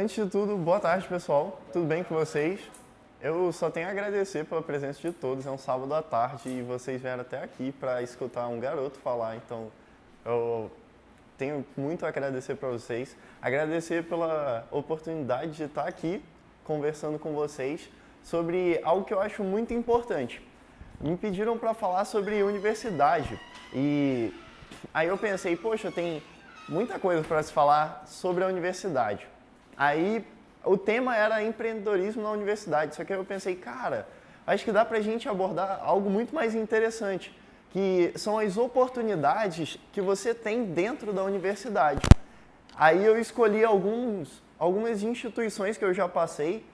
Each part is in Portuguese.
antes de tudo, boa tarde, pessoal. Tudo bem com vocês? Eu só tenho a agradecer pela presença de todos. É um sábado à tarde e vocês vieram até aqui para escutar um garoto falar. Então, eu tenho muito a agradecer para vocês. Agradecer pela oportunidade de estar aqui conversando com vocês sobre algo que eu acho muito importante. Me pediram para falar sobre universidade e aí eu pensei, poxa, tem muita coisa para se falar sobre a universidade. Aí o tema era empreendedorismo na universidade, só que eu pensei, cara, acho que dá pra gente abordar algo muito mais interessante, que são as oportunidades que você tem dentro da universidade. Aí eu escolhi algumas instituições que eu já passei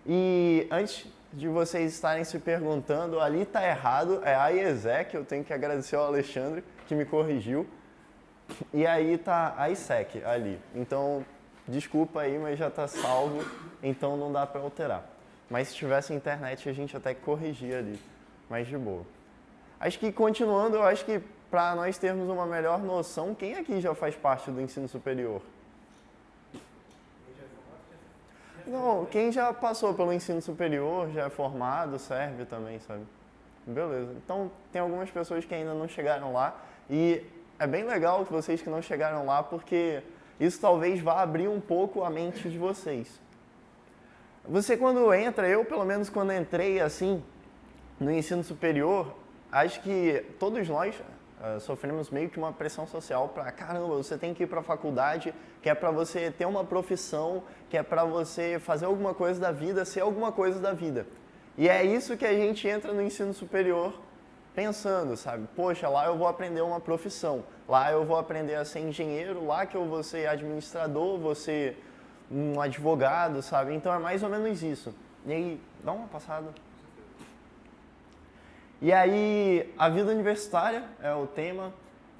e antes de vocês estarem se perguntando, ali tá errado, é a IESEC, eu tenho que agradecer ao Alexandre que me corrigiu. E aí tá a ISEC ali. Então, desculpa aí, mas já tá salvo, então não dá para alterar. Mas se tivesse internet, a gente até corrigia ali, mas de boa. Acho que continuando, eu acho que para nós termos uma melhor noção, quem aqui já faz parte do ensino superior? Não, quem já passou pelo ensino superior, já é formado, serve também, sabe? Beleza. Então, tem algumas pessoas que ainda não chegaram lá e é bem legal que vocês que não chegaram lá, porque isso talvez vá abrir um pouco a mente de vocês. Você quando entra, eu pelo menos quando entrei assim, no ensino superior, acho que todos nós sofremos meio que uma pressão social para, caramba, você tem que ir para a faculdade, que é para você ter uma profissão, que é para você fazer alguma coisa da vida, ser alguma coisa da vida. E é isso que a gente entra no ensino superior pensando, sabe? Poxa, lá eu vou aprender uma profissão, lá eu vou aprender a ser engenheiro, lá que eu vou ser administrador, vou ser um advogado, sabe? Então é mais ou menos isso. E aí, dá uma passada. E aí, a vida universitária é o tema.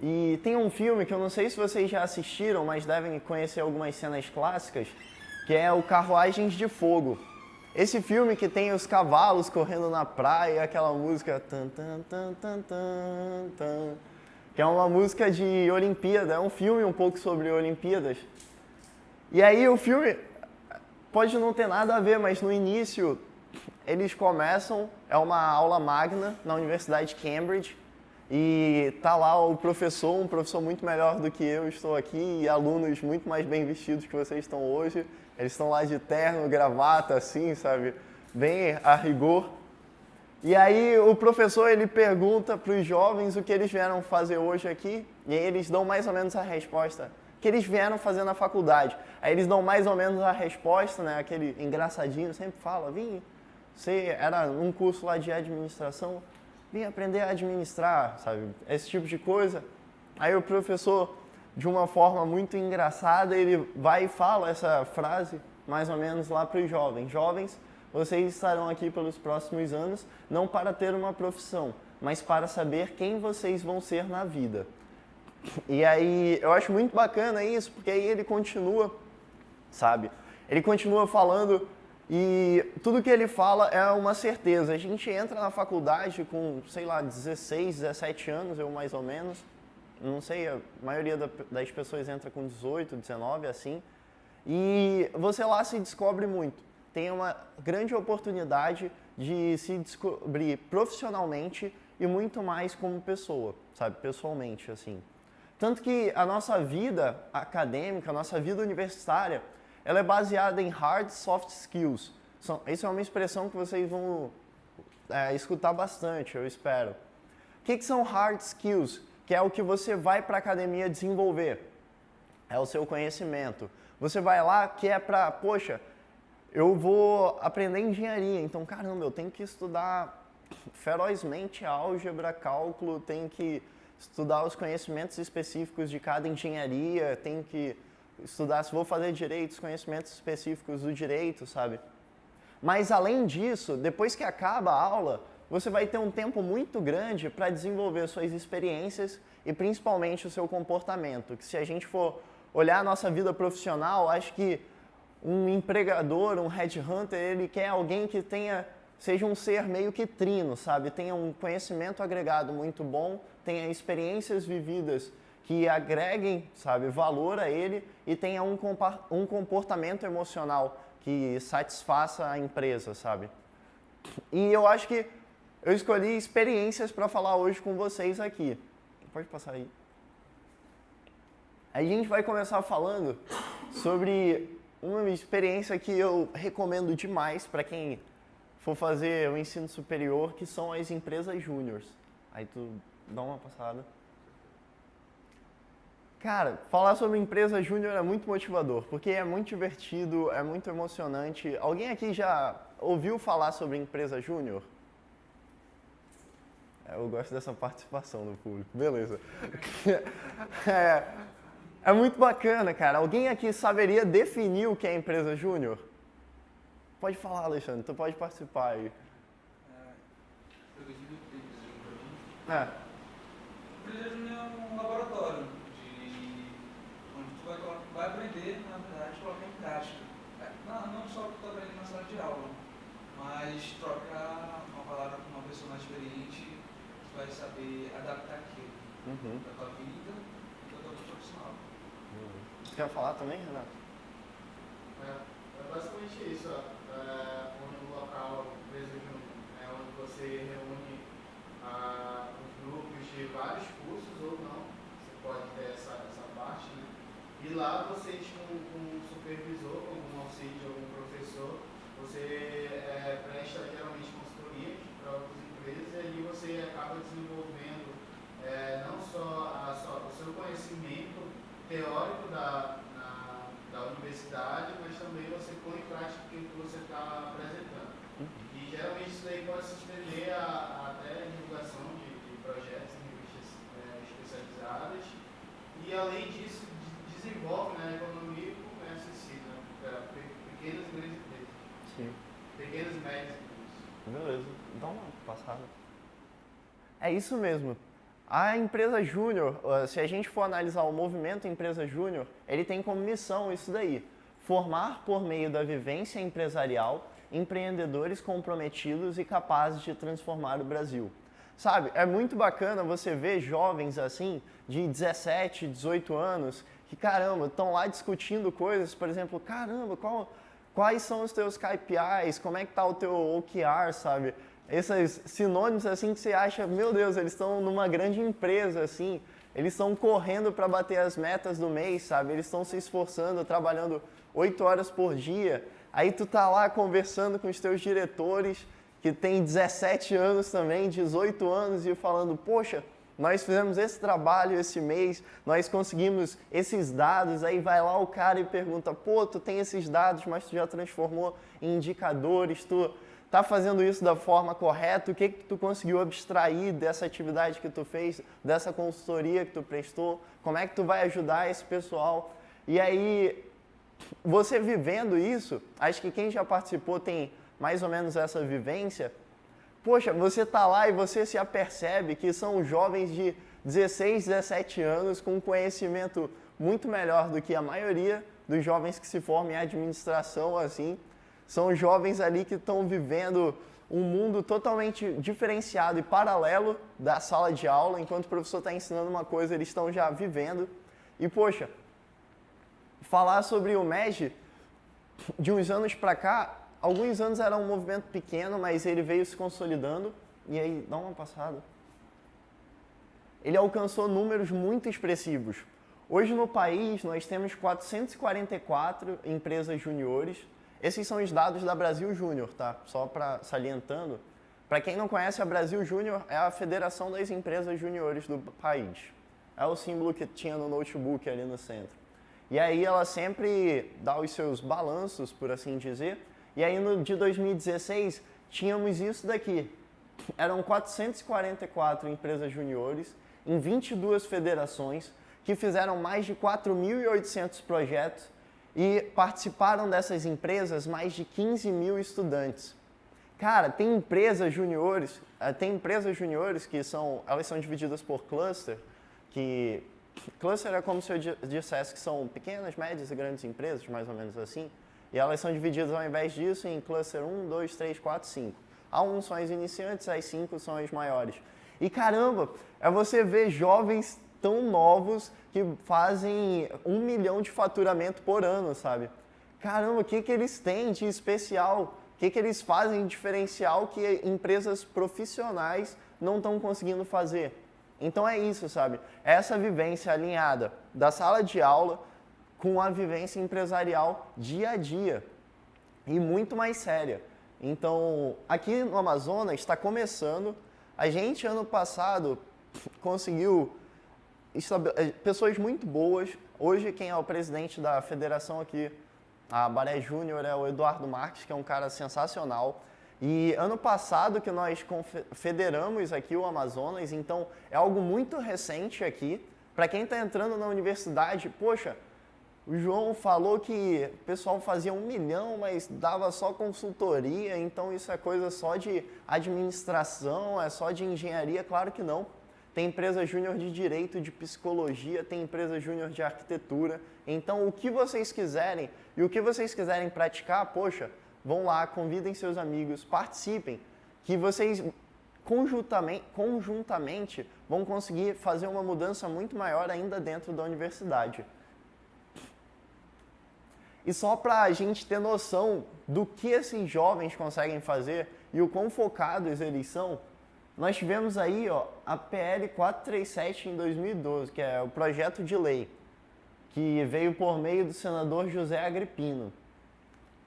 E tem um filme que eu não sei se vocês já assistiram, mas devem conhecer algumas cenas clássicas, que é o Carruagens de Fogo. Esse filme que tem os cavalos correndo na praia, aquela música tan, tan, tan, tan, tan, tan, que é uma música de Olimpíada, é um filme um pouco sobre Olimpíadas. E aí o filme pode não ter nada a ver, mas no início eles começam, é uma aula magna na Universidade de Cambridge, e tá lá o professor, um professor muito melhor do que eu estou aqui, e alunos muito mais bem vestidos que vocês estão hoje. Eles estão lá de terno, gravata, assim, sabe? Bem a rigor. E aí o professor, ele pergunta para os jovens o que eles vieram fazer hoje aqui, e aí eles dão mais ou menos a resposta que eles vieram fazer na faculdade. Aí eles dão mais ou menos a resposta, né? Aquele engraçadinho sempre fala, você era num curso lá de administração, vim aprender a administrar, sabe? Esse tipo de coisa. Aí o professor, de uma forma muito engraçada, ele vai e fala essa frase, mais ou menos lá para os jovens. Jovens, vocês estarão aqui pelos próximos anos, não para ter uma profissão, mas para saber quem vocês vão ser na vida. E aí, eu acho muito bacana isso, porque aí ele continua, sabe? Ele continua falando e tudo que ele fala é uma certeza. A gente entra na faculdade com, sei lá, 16, 17 anos, eu mais ou menos. Não sei, a maioria das pessoas entra com 18, 19, assim. E você lá se descobre muito. Tem uma grande oportunidade de se descobrir profissionalmente e muito mais como pessoa, sabe? Pessoalmente, assim. Tanto que a nossa vida acadêmica, a nossa vida universitária, ela é baseada em hard soft skills. Isso é uma expressão que vocês vão escutar bastante, eu espero. O que são hard skills? Que é o que você vai para a academia desenvolver. É o seu conhecimento. Você vai lá que é para, poxa, eu vou aprender engenharia, então, caramba, eu tenho que estudar ferozmente álgebra, cálculo, tenho que estudar os conhecimentos específicos de cada engenharia, tenho que estudar, se vou fazer direito, os conhecimentos específicos do direito, sabe? Mas, além disso, depois que acaba a aula, você vai ter um tempo muito grande para desenvolver suas experiências e principalmente o seu comportamento. Que se a gente for olhar a nossa vida profissional, acho que um empregador, um headhunter, ele quer alguém que seja um ser meio que trino, sabe? Tenha um conhecimento agregado muito bom, tenha experiências vividas que agreguem, sabe, valor a ele e tenha um comportamento emocional que satisfaça a empresa, sabe? E eu acho que eu escolhi experiências para falar hoje com vocês aqui. Pode passar aí. A gente vai começar falando sobre uma experiência que eu recomendo demais para quem for fazer o ensino superior, que são as empresas júniores. Aí tu dá uma passada. Cara, falar sobre empresa júnior é muito motivador, porque é muito divertido, é muito emocionante. Alguém aqui já ouviu falar sobre empresa júnior? Eu gosto dessa participação do público, beleza. É muito bacana, cara. Alguém aqui saberia definir o que é empresa júnior? Pode falar, Alexandre, tu pode participar aí. Eu defino empresa júnior para mim. Empresa júnior é um laboratório onde tu vai aprender, na verdade, colocar em prática. Não só que tu aprende na sala de aula, mas trocar uma palavra com uma pessoa mais experiente, tu vai saber adaptar aquilo da tua vida e da tua vida profissional. Você quer falar também, Renato? É basicamente isso, onde o local, empresa júnior, é onde você reúne os grupos de vários cursos ou não, você pode ter essa parte, né? E lá vocês com um supervisor, com algum auxílio de algum professor, você presta geralmente consultoria para outras empresas e ali você acaba desenvolvendo não só o seu conhecimento teórico da universidade, mas também você põe em prática aquilo que você está apresentando. E geralmente isso daí pode se estender até a divulgação de projetos em revistas especializadas. E além disso, desenvolve a economia e o comércio em si, né? Pequenas e grandes empresas. Sim. Pequenas e médias empresas. Beleza, dá uma passada. É isso mesmo. A empresa júnior, se a gente for analisar o movimento empresa júnior, ele tem como missão isso daí: formar por meio da vivência empresarial empreendedores comprometidos e capazes de transformar o Brasil. Sabe, é muito bacana você ver jovens assim, de 17, 18 anos, que caramba, estão lá discutindo coisas, por exemplo, caramba, quais são os teus KPIs, como é que tá o teu OKR, sabe? Esses sinônimos assim que você acha, meu Deus, eles estão numa grande empresa assim, eles estão correndo para bater as metas do mês, sabe? Eles estão se esforçando, trabalhando 8 horas por dia. Aí tu tá lá conversando com os teus diretores, que tem 17 anos também, 18 anos, e falando, poxa, nós fizemos esse trabalho esse mês, nós conseguimos esses dados. Aí vai lá o cara e pergunta, pô, tu tem esses dados, mas tu já transformou em indicadores, tu tá fazendo isso da forma correta, o que tu conseguiu abstrair dessa atividade que tu fez, dessa consultoria que tu prestou, como é que tu vai ajudar esse pessoal? E aí, você vivendo isso, acho que quem já participou tem mais ou menos essa vivência. Poxa, você tá lá e você se apercebe que são jovens de 16, 17 anos com conhecimento muito melhor do que a maioria dos jovens que se formam em administração, assim. São jovens ali que estão vivendo um mundo totalmente diferenciado e paralelo da sala de aula. Enquanto o professor está ensinando uma coisa, eles estão já vivendo. E, poxa, falar sobre o MEG, de uns anos para cá, alguns anos era um movimento pequeno, mas ele veio se consolidando. E aí, dá uma passada. Ele alcançou números muito expressivos. Hoje no país, nós temos 444 empresas juniores. Esses são os dados da Brasil Júnior, tá? Só para salientando. Para quem não conhece, a Brasil Júnior é a federação das empresas juniores do país. É o símbolo que tinha no notebook ali no centro. E aí ela sempre dá os seus balanços, por assim dizer. E aí no de 2016 tínhamos isso daqui. Eram 444 empresas juniores em 22 federações que fizeram mais de 4.800 projetos e participaram dessas empresas mais de 15 mil estudantes. Cara, tem empresas juniores que elas são divididas por cluster, que cluster é como se eu dissesse que são pequenas, médias e grandes empresas, mais ou menos assim, e elas são divididas ao invés disso em cluster 1, 2, 3, 4, 5. A1 são as iniciantes, as 5 são as maiores. E caramba, é você ver jovens tão novos que fazem 1 milhão de faturamento por ano, sabe? Caramba, o que eles têm de especial? O que eles fazem de diferencial que empresas profissionais não estão conseguindo fazer? Então é isso, sabe? Essa vivência alinhada da sala de aula com a vivência empresarial dia a dia e muito mais séria. Então, aqui no Amazonas está começando. A gente, ano passado, conseguiu pessoas muito boas. Hoje, quem é o presidente da federação aqui, a Baré Júnior, é o Eduardo Marques, que é um cara sensacional. E ano passado que nós federamos aqui o Amazonas, então é algo muito recente aqui. Para quem está entrando na universidade, poxa, o João falou que o pessoal fazia 1 milhão, mas dava só consultoria, então isso é coisa só de administração, é só de engenharia? Claro que não. Tem empresa júnior de direito, de psicologia, tem empresa júnior de arquitetura. Então, o que vocês quiserem e o que vocês quiserem praticar, poxa, vão lá, convidem seus amigos, participem, que vocês conjuntamente vão conseguir fazer uma mudança muito maior ainda dentro da universidade. E só para a gente ter noção do que esses jovens conseguem fazer e o quão focados eles são, nós tivemos aí a PL 437 em 2012, que é o projeto de lei, que veio por meio do senador José Agripino.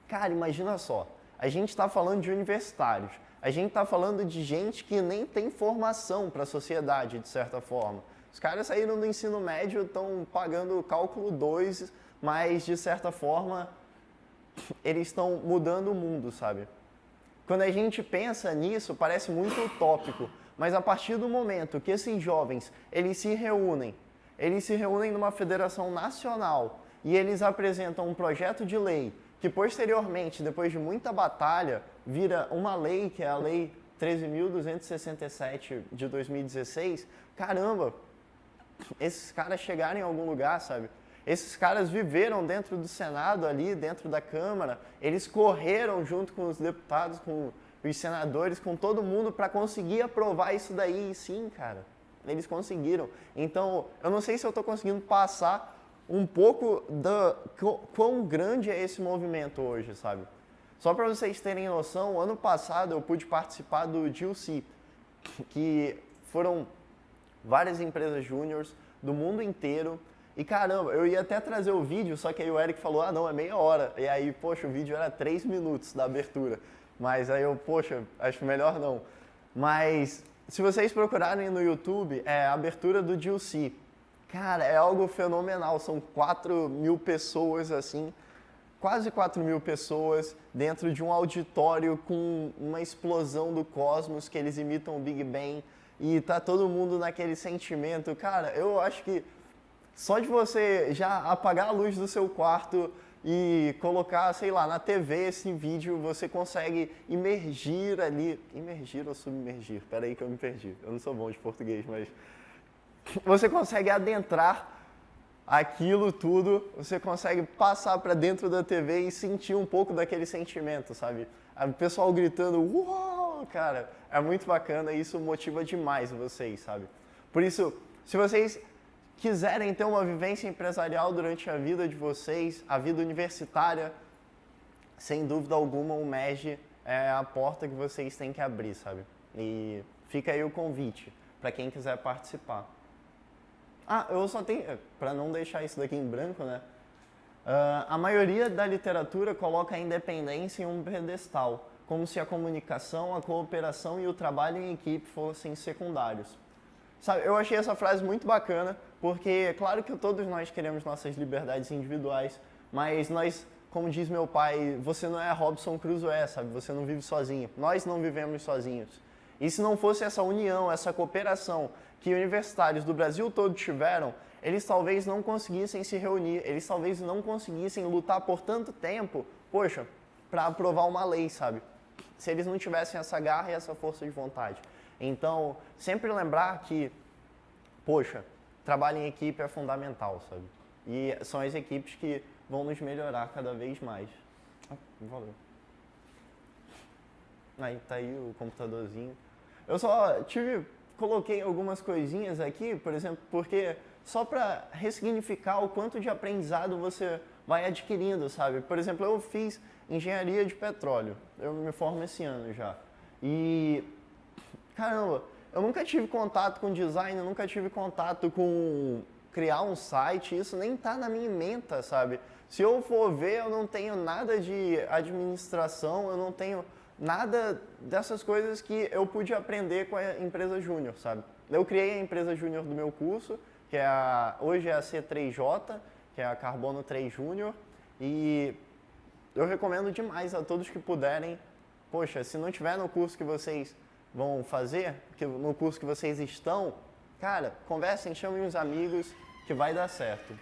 Cara, imagina só, a gente está falando de universitários, a gente está falando de gente que nem tem formação para a sociedade, de certa forma. Os caras saíram do ensino médio, estão pagando cálculo 2, mas, de certa forma, eles estão mudando o mundo, sabe? Quando a gente pensa nisso, parece muito utópico, mas a partir do momento que esses jovens, eles se reúnem numa federação nacional e eles apresentam um projeto de lei que, posteriormente, depois de muita batalha, vira uma lei, que é a Lei 13.267 de 2016, caramba, esses caras chegaram em algum lugar, sabe? Esses caras viveram dentro do Senado ali, dentro da Câmara, eles correram junto com os deputados, com os senadores, com todo mundo para conseguir aprovar isso daí. E sim, cara, eles conseguiram. Então, eu não sei se eu estou conseguindo passar um pouco da quão grande é esse movimento hoje, sabe? Só para vocês terem noção, ano passado eu pude participar do GILC, que foram várias empresas júniores do mundo inteiro. E caramba, eu ia até trazer o vídeo, só que aí o Eric falou, não, é meia hora. E aí, poxa, o vídeo era 3 minutos da abertura. Mas aí eu, poxa, acho melhor não. Mas se vocês procurarem no YouTube, é a abertura do GILC. Cara, é algo fenomenal, são 4.000 pessoas assim, quase 4.000 pessoas dentro de um auditório com uma explosão do cosmos, que eles imitam o Big Bang. E tá todo mundo naquele sentimento. Cara, eu acho que só de você já apagar a luz do seu quarto e colocar, sei lá, na TV esse vídeo, você consegue imergir ali. Imergir ou submergir? Pera aí que eu me perdi. Eu não sou bom de português, mas você consegue adentrar aquilo tudo, você consegue passar para dentro da TV e sentir um pouco daquele sentimento, sabe? O pessoal gritando, uau, cara, é muito bacana e isso motiva demais vocês, sabe? Por isso, se vocês quiserem ter uma vivência empresarial durante a vida de vocês, a vida universitária, sem dúvida alguma o MEG é a porta que vocês têm que abrir, sabe? E fica aí o convite para quem quiser participar. Eu só tenho, para não deixar isso daqui em branco, né? A maioria da literatura coloca a independência em um pedestal, como se a comunicação, a cooperação e o trabalho em equipe fossem secundários. Sabe, eu achei essa frase muito bacana, porque claro que todos nós queremos nossas liberdades individuais, mas nós, como diz meu pai, você não é Robinson Crusoe, sabe? Você não vive sozinho. Nós não vivemos sozinhos. E se não fosse essa união, essa cooperação que universitários do Brasil todo tiveram, eles talvez não conseguissem se reunir, eles talvez não conseguissem lutar por tanto tempo, poxa, para aprovar uma lei, sabe? Se eles não tivessem essa garra e essa força de vontade. Então, sempre lembrar que, poxa, trabalho em equipe é fundamental, sabe? E são as equipes que vão nos melhorar cada vez mais. Valeu. Aí tá aí o computadorzinho. Eu só tive coloquei algumas coisinhas aqui, por exemplo, porque só para ressignificar o quanto de aprendizado você vai adquirindo, sabe? Por exemplo, eu fiz engenharia de petróleo, eu me formo esse ano já. E, caramba, eu nunca tive contato com design, eu nunca tive contato com criar um site, isso nem tá na minha menta, sabe? Se eu for ver, eu não tenho nada de administração, eu não tenho nada dessas coisas que eu pude aprender com a empresa júnior, sabe? Eu criei a empresa júnior do meu curso, que é hoje é a C3J, que é a Carbono 3 Júnior, e eu recomendo demais a todos que puderem. Poxa, se não tiver no curso que vocês vão fazer, no curso que vocês estão, cara, conversem, chamem os amigos, que vai dar certo.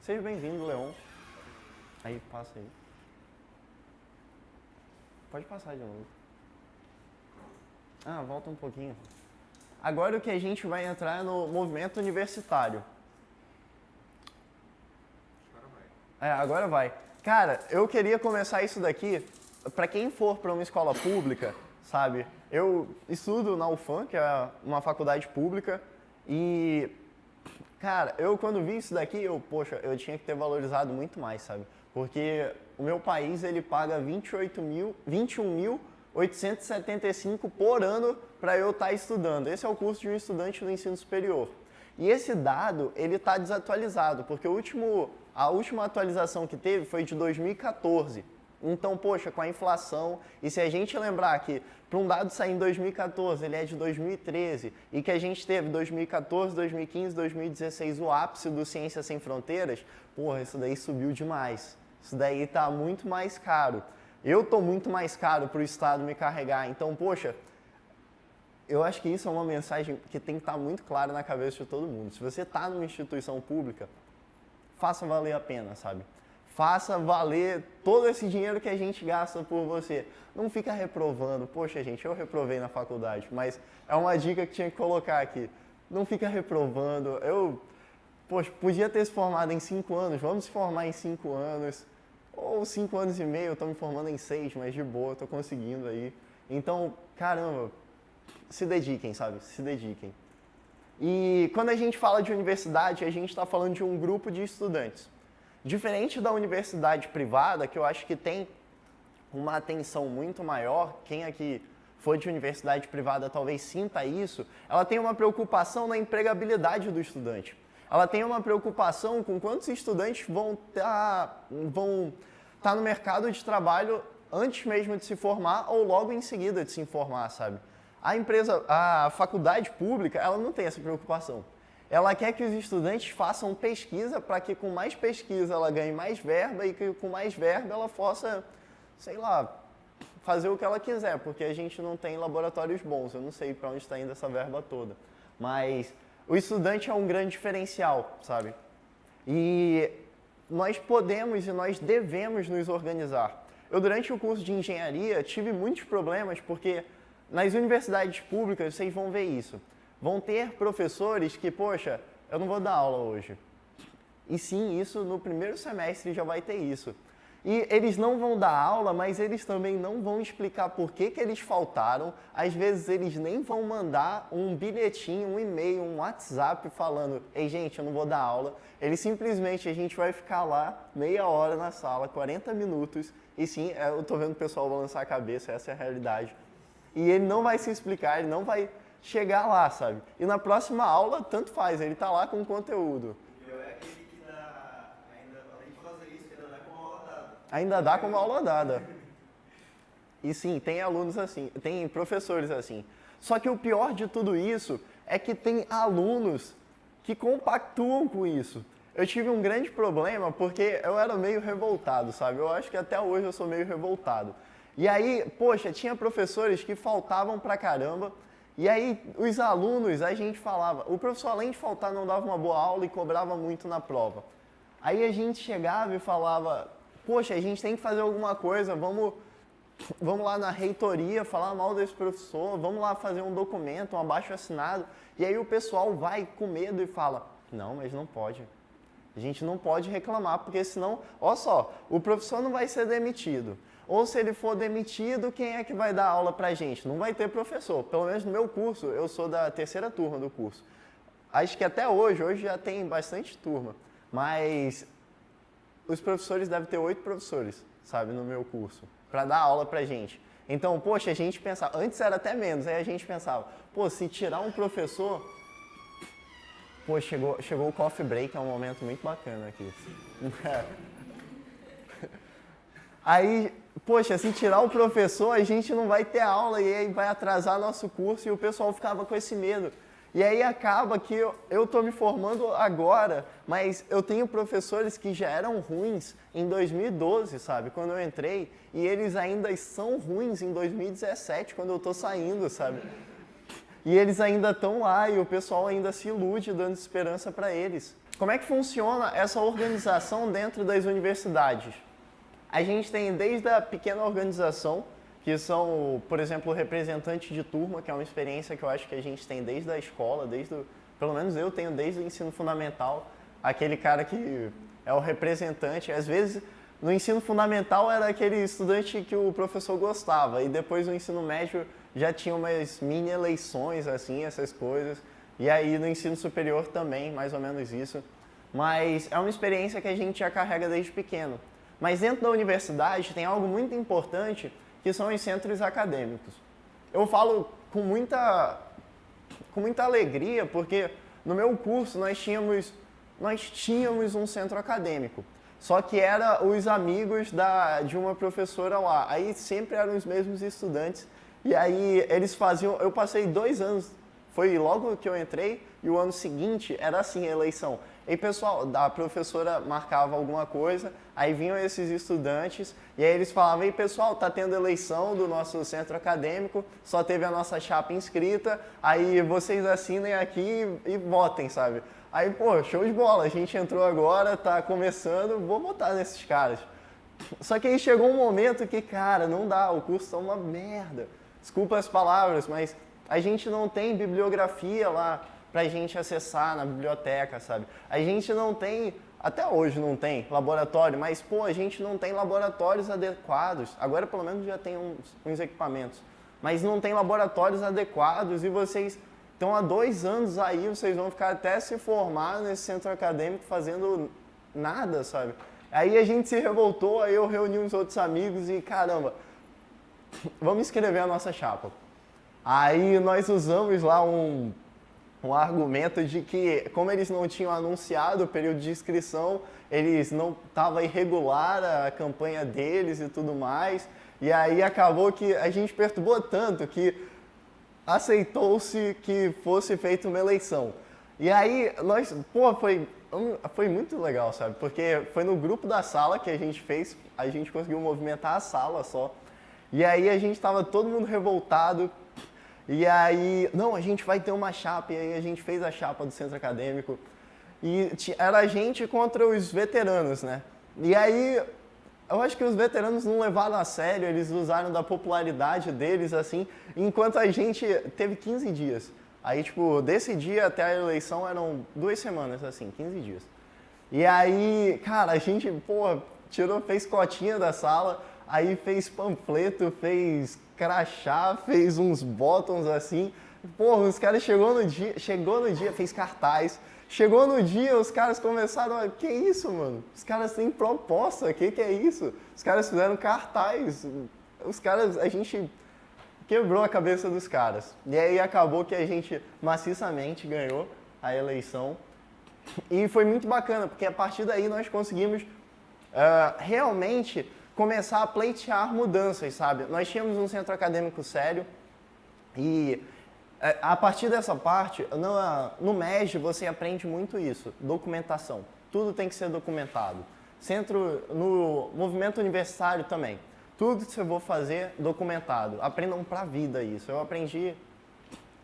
Seja bem-vindo, Leon. Aí, passa aí. Pode passar de novo. Ah, volta um pouquinho. Agora o que a gente vai entrar é no movimento universitário. Agora vai. Cara, eu queria começar isso daqui, para quem for para uma escola pública, sabe? Eu estudo na UFAM, que é uma faculdade pública, e, cara, eu quando vi isso daqui, poxa, eu tinha que ter valorizado muito mais, sabe? Porque o meu país, ele paga 21.875 por ano para eu estar estudando. Esse é o custo de um estudante do ensino superior. E esse dado, ele está desatualizado, porque a última atualização que teve foi de 2014. Então, poxa, com a inflação, e se a gente lembrar que para um dado sair em 2014, ele é de 2013, e que a gente teve 2014, 2015, 2016 o ápice do Ciências Sem Fronteiras, porra, isso daí subiu demais. Isso daí está muito mais caro. Eu estou muito mais caro para o Estado me carregar. Então, poxa, eu acho que isso é uma mensagem que tem que estar muito clara na cabeça de todo mundo. Se você está numa instituição pública, faça valer a pena, sabe? Faça valer todo esse dinheiro que a gente gasta por você. Não fica reprovando. Poxa, gente, eu reprovei na faculdade, mas é uma dica que tinha que colocar aqui. Não fica reprovando. Poxa, podia ter se formado em 5 anos, vamos se formar em 5 anos. Ou 5 anos e meio, eu estou me formando em 6, mas de boa, estou conseguindo aí. Então, caramba, se dediquem, sabe? Se dediquem. E quando a gente fala de universidade, a gente está falando de um grupo de estudantes. Diferente da universidade privada, que eu acho que tem uma atenção muito maior, quem aqui for de universidade privada talvez sinta isso, ela tem uma preocupação na empregabilidade do estudante. Ela tem uma preocupação com quantos estudantes vão estar no mercado de trabalho antes mesmo de se formar ou logo em seguida de se formar, sabe? A faculdade pública, ela não tem essa preocupação. Ela quer que os estudantes façam pesquisa para que com mais pesquisa ela ganhe mais verba e que com mais verba ela possa, sei lá, fazer o que ela quiser, porque a gente não tem laboratórios bons, eu não sei para onde está indo essa verba toda. Mas o estudante é um grande diferencial, sabe? E nós podemos e nós devemos nos organizar. Eu, durante o curso de engenharia, tive muitos problemas porque nas universidades públicas, vocês vão ver isso. Vão ter professores que, poxa, eu não vou dar aula hoje. E sim, isso no primeiro semestre já vai ter isso. E eles não vão dar aula, mas eles também não vão explicar por que eles faltaram. Às vezes eles nem vão mandar um bilhetinho, um e-mail, um WhatsApp falando: ei, gente, eu não vou dar aula. Eles simplesmente, a gente vai ficar lá meia hora na sala, 40 minutos. E sim, eu tô vendo o pessoal balançar a cabeça, essa é a realidade. E ele não vai se explicar, ele não vai chegar lá, sabe? E na próxima aula, tanto faz, ele tá lá com o conteúdo. É aquele que dá, ainda, além de fazer isso, ainda dá como aula dada. Ainda dá como aula dada. E sim, tem alunos assim, tem professores assim. Só que o pior de tudo isso é que tem alunos que compactuam com isso. Eu tive um grande problema porque eu era meio revoltado, sabe? Eu acho que até hoje eu sou meio revoltado. E aí, poxa, tinha professores que faltavam pra caramba. E aí, os alunos, a gente falava, o professor além de faltar não dava uma boa aula e cobrava muito na prova. Aí a gente chegava e falava, poxa, a gente tem que fazer alguma coisa, vamos lá na reitoria falar mal desse professor, vamos lá fazer um documento, um abaixo-assinado. E aí o pessoal vai com medo e fala, não, mas não pode. A gente não pode reclamar, porque senão, olha só, o professor não vai ser demitido. ou se ele for demitido, quem é que vai dar aula pra gente? Não vai ter professor. Pelo menos no meu curso, eu sou da 3ª turma do curso. Acho que até hoje já tem bastante turma, mas os professores devem ter 8 professores, sabe, no meu curso, para dar aula pra gente. Então, poxa, a gente pensava, antes era até menos, aí a gente pensava, pô, se tirar um professor, pô, chegou o coffee break, é um momento muito bacana aqui. Aí, poxa, se tirar o professor, a gente não vai ter aula e aí vai atrasar nosso curso e o pessoal ficava com esse medo. E aí acaba que eu tô me formando agora, mas eu tenho professores que já eram ruins em 2012, sabe? Quando eu entrei, e eles ainda são ruins em 2017, quando eu tô saindo, sabe? E eles ainda estão lá e o pessoal ainda se ilude dando esperança para eles. Como é que funciona essa organização dentro das universidades? A gente tem desde a pequena organização, que são, por exemplo, o representante de turma, que é uma experiência que eu acho que a gente tem desde a escola, pelo menos eu tenho desde o ensino fundamental, aquele cara que é o representante. Às vezes, no ensino fundamental era aquele estudante que o professor gostava, e depois no ensino médio já tinha umas mini eleições, assim, essas coisas, e aí no ensino superior também, mais ou menos isso. Mas é uma experiência que a gente já carrega desde pequeno. Mas dentro da universidade tem algo muito importante, que são os centros acadêmicos. Eu falo com muita alegria, porque no meu curso nós tínhamos um centro acadêmico, só que era os amigos de uma professora lá, aí sempre eram os mesmos estudantes, e aí eles faziam, eu passei 2 anos, foi logo que eu entrei, e o ano seguinte era assim, a eleição. E pessoal, a professora marcava alguma coisa, aí vinham esses estudantes, e aí eles falavam, ei pessoal, tá tendo eleição do nosso centro acadêmico, só teve a nossa chapa inscrita, aí vocês assinem aqui e votem, sabe? Aí, pô, show de bola, a gente entrou agora, tá começando, vou votar nesses caras. Só que aí chegou um momento que, cara, não dá, o curso tá uma merda. Desculpa as palavras, mas a gente não tem bibliografia lá pra gente acessar na biblioteca, sabe? A gente não tem, até hoje não tem laboratório, mas, pô, a gente não tem laboratórios adequados. Agora, pelo menos, já tem uns equipamentos. Mas não tem laboratórios adequados e vocês estão há 2 anos aí, vocês vão ficar até se formar nesse centro acadêmico fazendo nada, sabe? Aí a gente se revoltou, aí eu reuni uns outros amigos e, caramba, vamos escrever a nossa chapa. Aí nós usamos lá um argumento de que, como eles não tinham anunciado o período de inscrição, eles não estava irregular a campanha deles e tudo mais, e aí acabou que a gente perturbou tanto que aceitou-se que fosse feita uma eleição. E aí nós, pô, foi muito legal, sabe? Porque foi no grupo da sala que a gente fez, a gente conseguiu movimentar a sala só. E aí a gente estava todo mundo revoltado. E aí, não, a gente vai ter uma chapa, e aí a gente fez a chapa do centro acadêmico. E era a gente contra os veteranos, né? E aí, eu acho que os veteranos não levaram a sério, eles usaram da popularidade deles, assim, enquanto a gente teve 15 dias. Aí, tipo, desse dia até a eleição eram 2 semanas, assim, 15 dias. E aí, cara, a gente, pô, fez cotinha da sala, aí fez panfleto, fez crachá, fez uns bottoms assim. Porra, os caras chegou no dia, fez cartaz. Chegou no dia, os caras começaram a... Que isso, mano? Os caras têm proposta, que é isso? Os caras fizeram cartaz. Os caras, a gente quebrou a cabeça dos caras. E aí acabou que a gente maciçamente ganhou a eleição. E foi muito bacana, porque a partir daí nós conseguimos realmente começar a pleitear mudanças, sabe? Nós tínhamos um centro acadêmico sério e a partir dessa parte, no MEG você aprende muito isso, documentação. Tudo tem que ser documentado. No movimento universitário também. Tudo que você for fazer, documentado. Aprendam pra vida isso. Eu aprendi,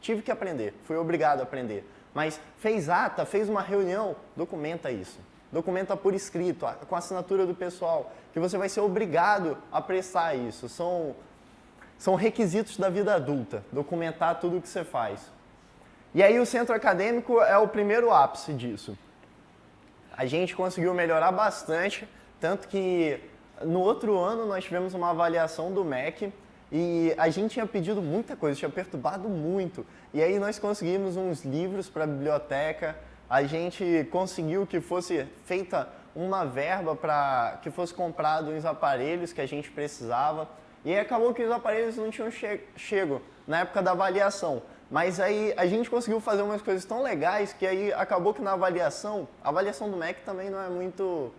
tive que aprender, fui obrigado a aprender. Mas fez ata, fez uma reunião, documenta isso. Documenta por escrito, com a assinatura do pessoal, que você vai ser obrigado a prestar isso. São requisitos da vida adulta, documentar tudo o que você faz. E aí o centro acadêmico é o primeiro ápice disso. A gente conseguiu melhorar bastante, tanto que no outro ano nós tivemos uma avaliação do MEC e a gente tinha pedido muita coisa, tinha perturbado muito. E aí nós conseguimos uns livros para a biblioteca, a gente conseguiu que fosse feita uma verba para que fosse comprado uns aparelhos que a gente precisava. E aí acabou que os aparelhos não tinham chego na época da avaliação. Mas aí a gente conseguiu fazer umas coisas tão legais que aí acabou que na avaliação, a avaliação do MEC também não é muito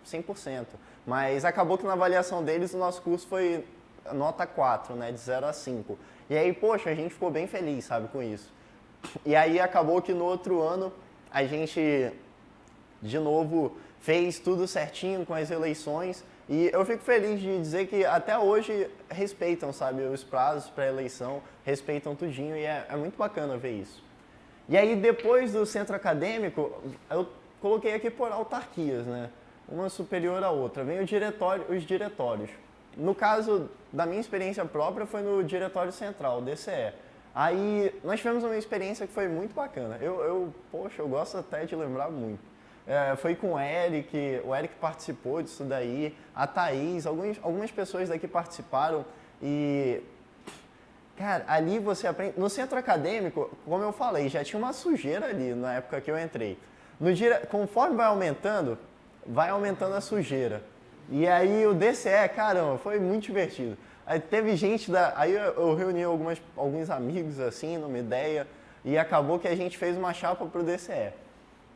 100%, mas acabou que na avaliação deles o nosso curso foi nota 4, né, de 0 a 5. E aí, poxa, a gente ficou bem feliz, sabe, com isso. E aí acabou que no outro ano a gente, de novo, fez tudo certinho com as eleições. E eu fico feliz de dizer que até hoje respeitam, sabe, os prazos para a eleição, respeitam tudinho e é muito bacana ver isso. E aí depois do centro acadêmico, eu coloquei aqui por autarquias, né, uma superior à outra. Vem os diretórios. No caso da minha experiência própria foi no Diretório Central, DCE. Aí nós tivemos uma experiência que foi muito bacana. Poxa, eu gosto até de lembrar muito. Foi com o Eric participou disso daí, a Thaís, algumas pessoas daqui participaram e, cara, ali você aprende, no centro acadêmico, como eu falei, já tinha uma sujeira ali na época que eu entrei. Conforme vai aumentando a sujeira. E aí o DCE, caramba, foi muito divertido. Aí teve gente aí eu reuni alguns amigos assim, numa ideia, e acabou que a gente fez uma chapa pro DCE.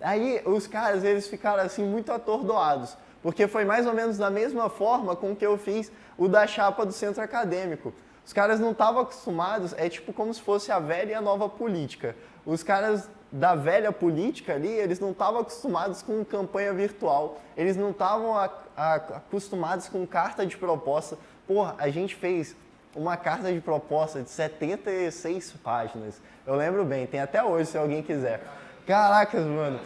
Aí os caras, eles ficaram assim muito atordoados, porque foi mais ou menos da mesma forma com que eu fiz o da chapa do centro acadêmico. Os caras não estavam acostumados, é tipo como se fosse a velha e a nova política. Os caras da velha política ali, eles não estavam acostumados com campanha virtual, eles não estavam acostumados com carta de proposta. Porra, a gente fez uma carta de proposta de 76 páginas. Eu lembro bem, tem até hoje se alguém quiser. Caracas, mano.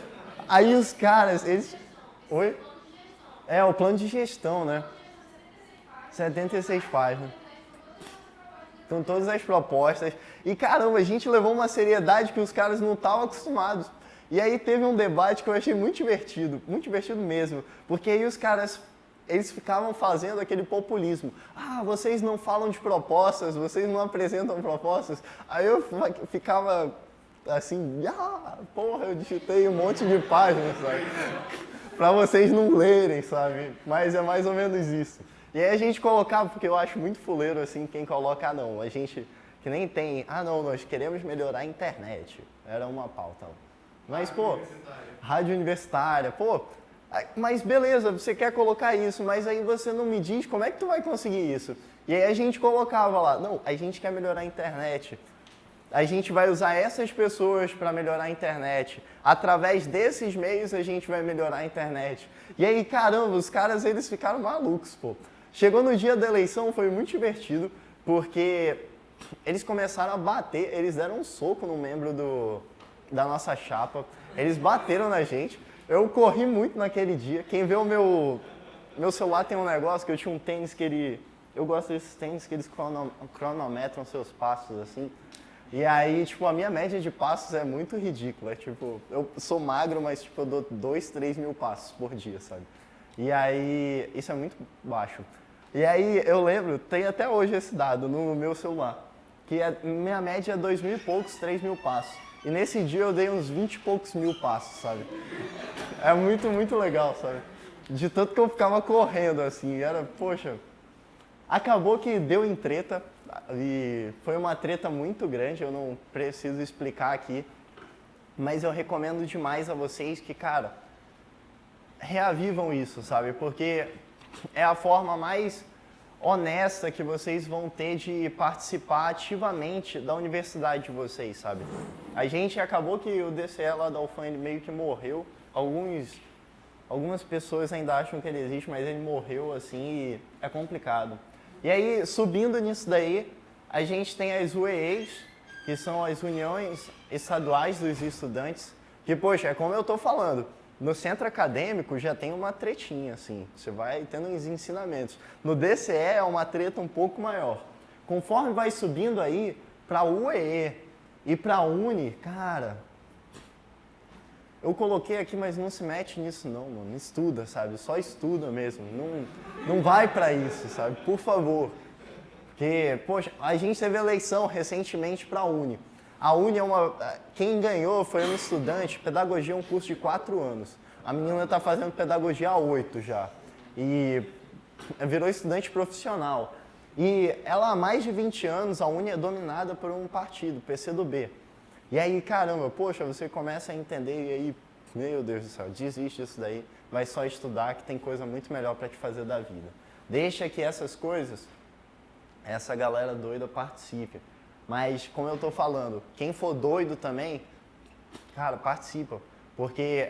Aí os caras, eles... Oi? O plano de gestão, né? 76 páginas. Com todas as propostas. E caramba, a gente levou uma seriedade que os caras não estavam acostumados. E aí teve um debate que eu achei muito divertido mesmo. Porque aí os caras, eles ficavam fazendo aquele populismo. Ah, vocês não falam de propostas, vocês não apresentam propostas. Aí eu ficava assim, porra, eu digitei um monte de páginas, sabe? Pra vocês não lerem, sabe? Mas é mais ou menos isso. E aí a gente colocava, porque eu acho muito fuleiro, assim, quem coloca, não, a gente que nem tem, não, nós queremos melhorar a internet. Era uma pauta. Mas, pô, rádio universitária, pô, mas beleza, você quer colocar isso, mas aí você não me diz como é que tu vai conseguir isso. E aí a gente colocava lá, não, a gente quer melhorar a internet. A gente vai usar essas pessoas para melhorar a internet. Através desses meios a gente vai melhorar a internet. E aí, caramba, os caras, eles ficaram malucos, pô. Chegou no dia da eleição, foi muito divertido, porque eles começaram a bater, eles deram um soco no membro da nossa chapa, eles bateram na gente. Eu corri muito naquele dia. Quem vê o meu celular tem um negócio que eu tinha um tênis que eu gosto desses tênis que eles cronometram seus passos, assim. E aí, tipo, a minha média de passos é muito ridícula. Tipo, eu sou magro, mas tipo, eu dou 2, 3 mil passos por dia, sabe? E aí, isso é muito baixo. E aí, eu lembro, tem até hoje esse dado no meu celular, que minha média é 2 mil e poucos, 3 mil passos. E nesse dia eu dei uns 20 e poucos mil passos, sabe? É muito, muito legal, sabe? De tanto que eu ficava correndo, assim, poxa... Acabou que deu em treta, e foi uma treta muito grande, eu não preciso explicar aqui, mas eu recomendo demais a vocês que, cara, reavivam isso, sabe? Porque é a forma mais honesta que vocês vão ter de participar ativamente da universidade de vocês, sabe? A gente acabou que o DCE lá da UFAM, ele meio que morreu, algumas pessoas ainda acham que ele existe, mas ele morreu, assim, e é complicado. E aí, subindo nisso daí, a gente tem as UEEs, que são as Uniões Estaduais dos Estudantes, que, poxa, é como eu tô falando, no centro acadêmico já tem uma tretinha, assim, você vai tendo uns ensinamentos. No DCE é uma treta um pouco maior. Conforme vai subindo aí, para a UEE e para a Uni, cara, eu coloquei aqui, mas não se mete nisso não, mano. Estuda, sabe? Só estuda mesmo. Não vai pra isso, sabe? Por favor. Porque, poxa, a gente teve eleição recentemente pra Uni. A Uni é uma... Quem ganhou foi uma estudante, pedagogia é um curso de 4 anos. A menina tá fazendo pedagogia há 8 já. E virou estudante profissional. E ela há mais de 20 anos, a Uni é dominada por um partido, PCdoB. E aí, caramba, poxa, você começa a entender e aí, meu Deus do céu, desiste disso daí, vai só estudar que tem coisa muito melhor para te fazer da vida. Deixa que essas coisas, essa galera doida participe. Mas, como eu tô falando, quem for doido também, cara, participa. Porque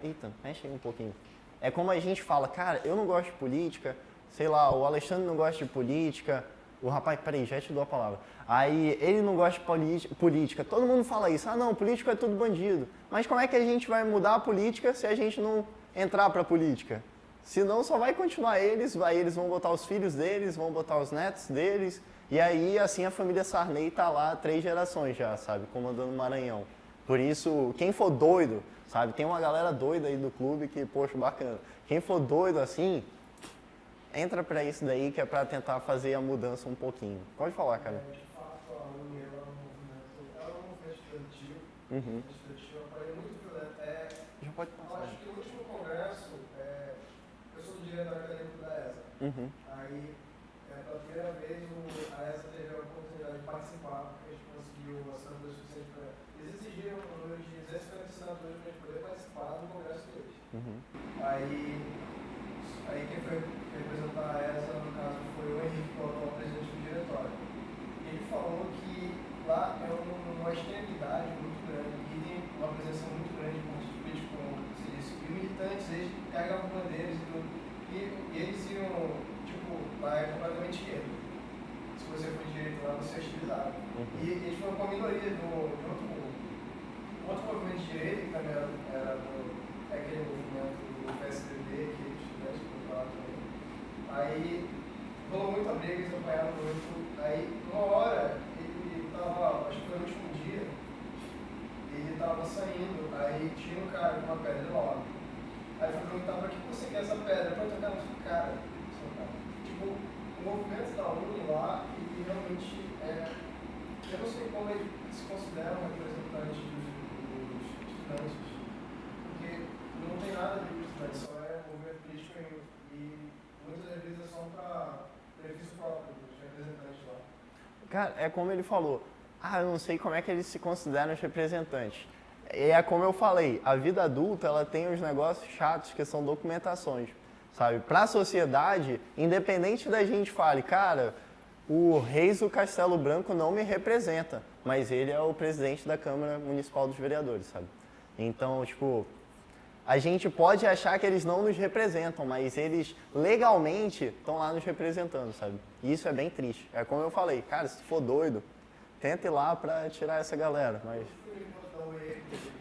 eita, mexe aí um pouquinho. É como a gente fala, cara, eu não gosto de política, sei lá, o Alexandre não gosta de política, o rapaz, peraí, já te dou a palavra. Aí ele não gosta de política, todo mundo fala isso, ah não, político é tudo bandido. Mas como é que a gente vai mudar a política se a gente não entrar pra política? Senão só vai continuar eles vão botar os filhos deles, vão botar os netos deles, e aí assim a família Sarney tá lá 3 gerações já, sabe, comandando o Maranhão. Por isso, quem for doido, sabe, tem uma galera doida aí do clube que, poxa, bacana. Quem for doido assim, entra pra isso daí que é pra tentar fazer a mudança um pouquinho. Pode falar, cara. De fato, a Uni ela é um movimento estudantil. Uhum. Estudantil, é um aparelho muito violento. Já pode Eu passar. acho que no último congresso, eu sou do diretor acadêmico da ESA. Uhum. Aí, pela primeira vez, a ESA teve a oportunidade de participar, porque a gente conseguiu assinaturas suficientes para... Eles exigiram um número de 250 assinaturas para a gente poder participar do congresso deles. Uhum. Aí quem foi representar a ESA, no caso, foi o Henrique, que é o atual presidente do diretório. Ele falou que lá é uma extremidade muito grande e tem uma presença muito grande de partidos políticos, como você disse, e militantes, eles carregavam bandeiras e tudo. E eles iam, tipo, lá é completamente esquerdo. Se você for de direita lá, você é hostilizado. E eles foram com a minoria de outro movimento de direita, que também era aquele movimento do PSDB, que eles estudantes por lá também. Aí rolou muita briga, eles apanharam muito. Aí, uma hora, ele tava, acho que foi no último dia, ele tava saindo, aí tinha um cara com uma pedra enorme. Aí foi perguntar pra que você quer essa pedra? Pra tocar no seu cara. Tipo, o movimento da Uni lá, ele realmente eu não sei como ele se considera um representante dos estudantes, porque não tem nada de estudante, só é movimento político e muitas vezes é só para benefício próprio dos representantes lá. Cara, é como ele falou, eu não sei como é que eles se consideram os representantes. E é como eu falei, a vida adulta ela tem os negócios chatos que são documentações, sabe? Para a sociedade, independente da gente fale, cara, o Reis do Castelo Branco não me representa, mas ele é o presidente da Câmara Municipal dos Vereadores, sabe? Então, tipo, a gente pode achar que eles não nos representam, mas eles legalmente estão lá nos representando, sabe? E isso é bem triste. É como eu falei, cara, se for doido, tenta ir lá pra tirar essa galera, mas...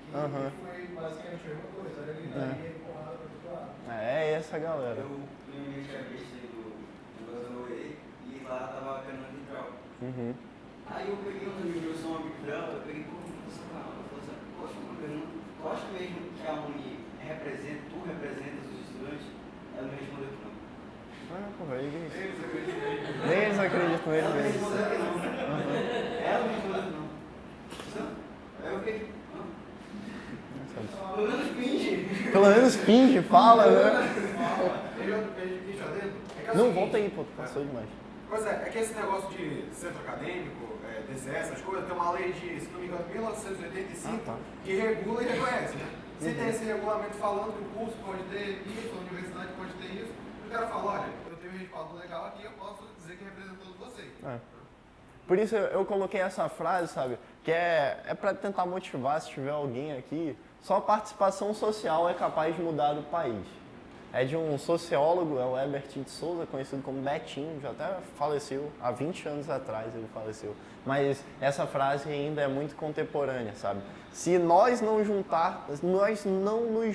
Uhum. Foi basicamente a mesma coisa, era gritaria e porrada pra todo lado. É essa galera. Eu tinha visto aí do Oe e lá tava cano arbitral. Uhum. Aí eu peguei uns amigos que são arbitral, eu peguei por essa palavra, eu falei assim, poxa, uma pergunta, tu acha mesmo que a Uni tu representas os estudantes? Ela me respondeu que não. Porra, eles acreditam nele. Eles acreditam nele Ela me mesmo. respondeu que não. Ela me respondeu que não. Aí eu fiquei, pelo menos finge. Pelo menos finge, fala, né? Não, volta aí, pô, passou demais. Pois é que esse negócio de centro acadêmico, DCE, essas coisas, tem uma lei de, se não me engano, 1985, que regula e reconhece, né? Se tem esse regulamento falando que o curso pode ter isso, a universidade pode ter isso, o cara fala, olha, eu tenho um respaldo legal aqui, eu posso dizer que representa todos vocês. Por isso eu coloquei essa frase, sabe, que é para tentar motivar, se tiver alguém aqui, só participação social é capaz de mudar o país. É de um sociólogo, é o Herbert de Souza, conhecido como Betinho, já até faleceu, há 20 anos atrás ele faleceu. Mas essa frase ainda é muito contemporânea, sabe? Se nós não nos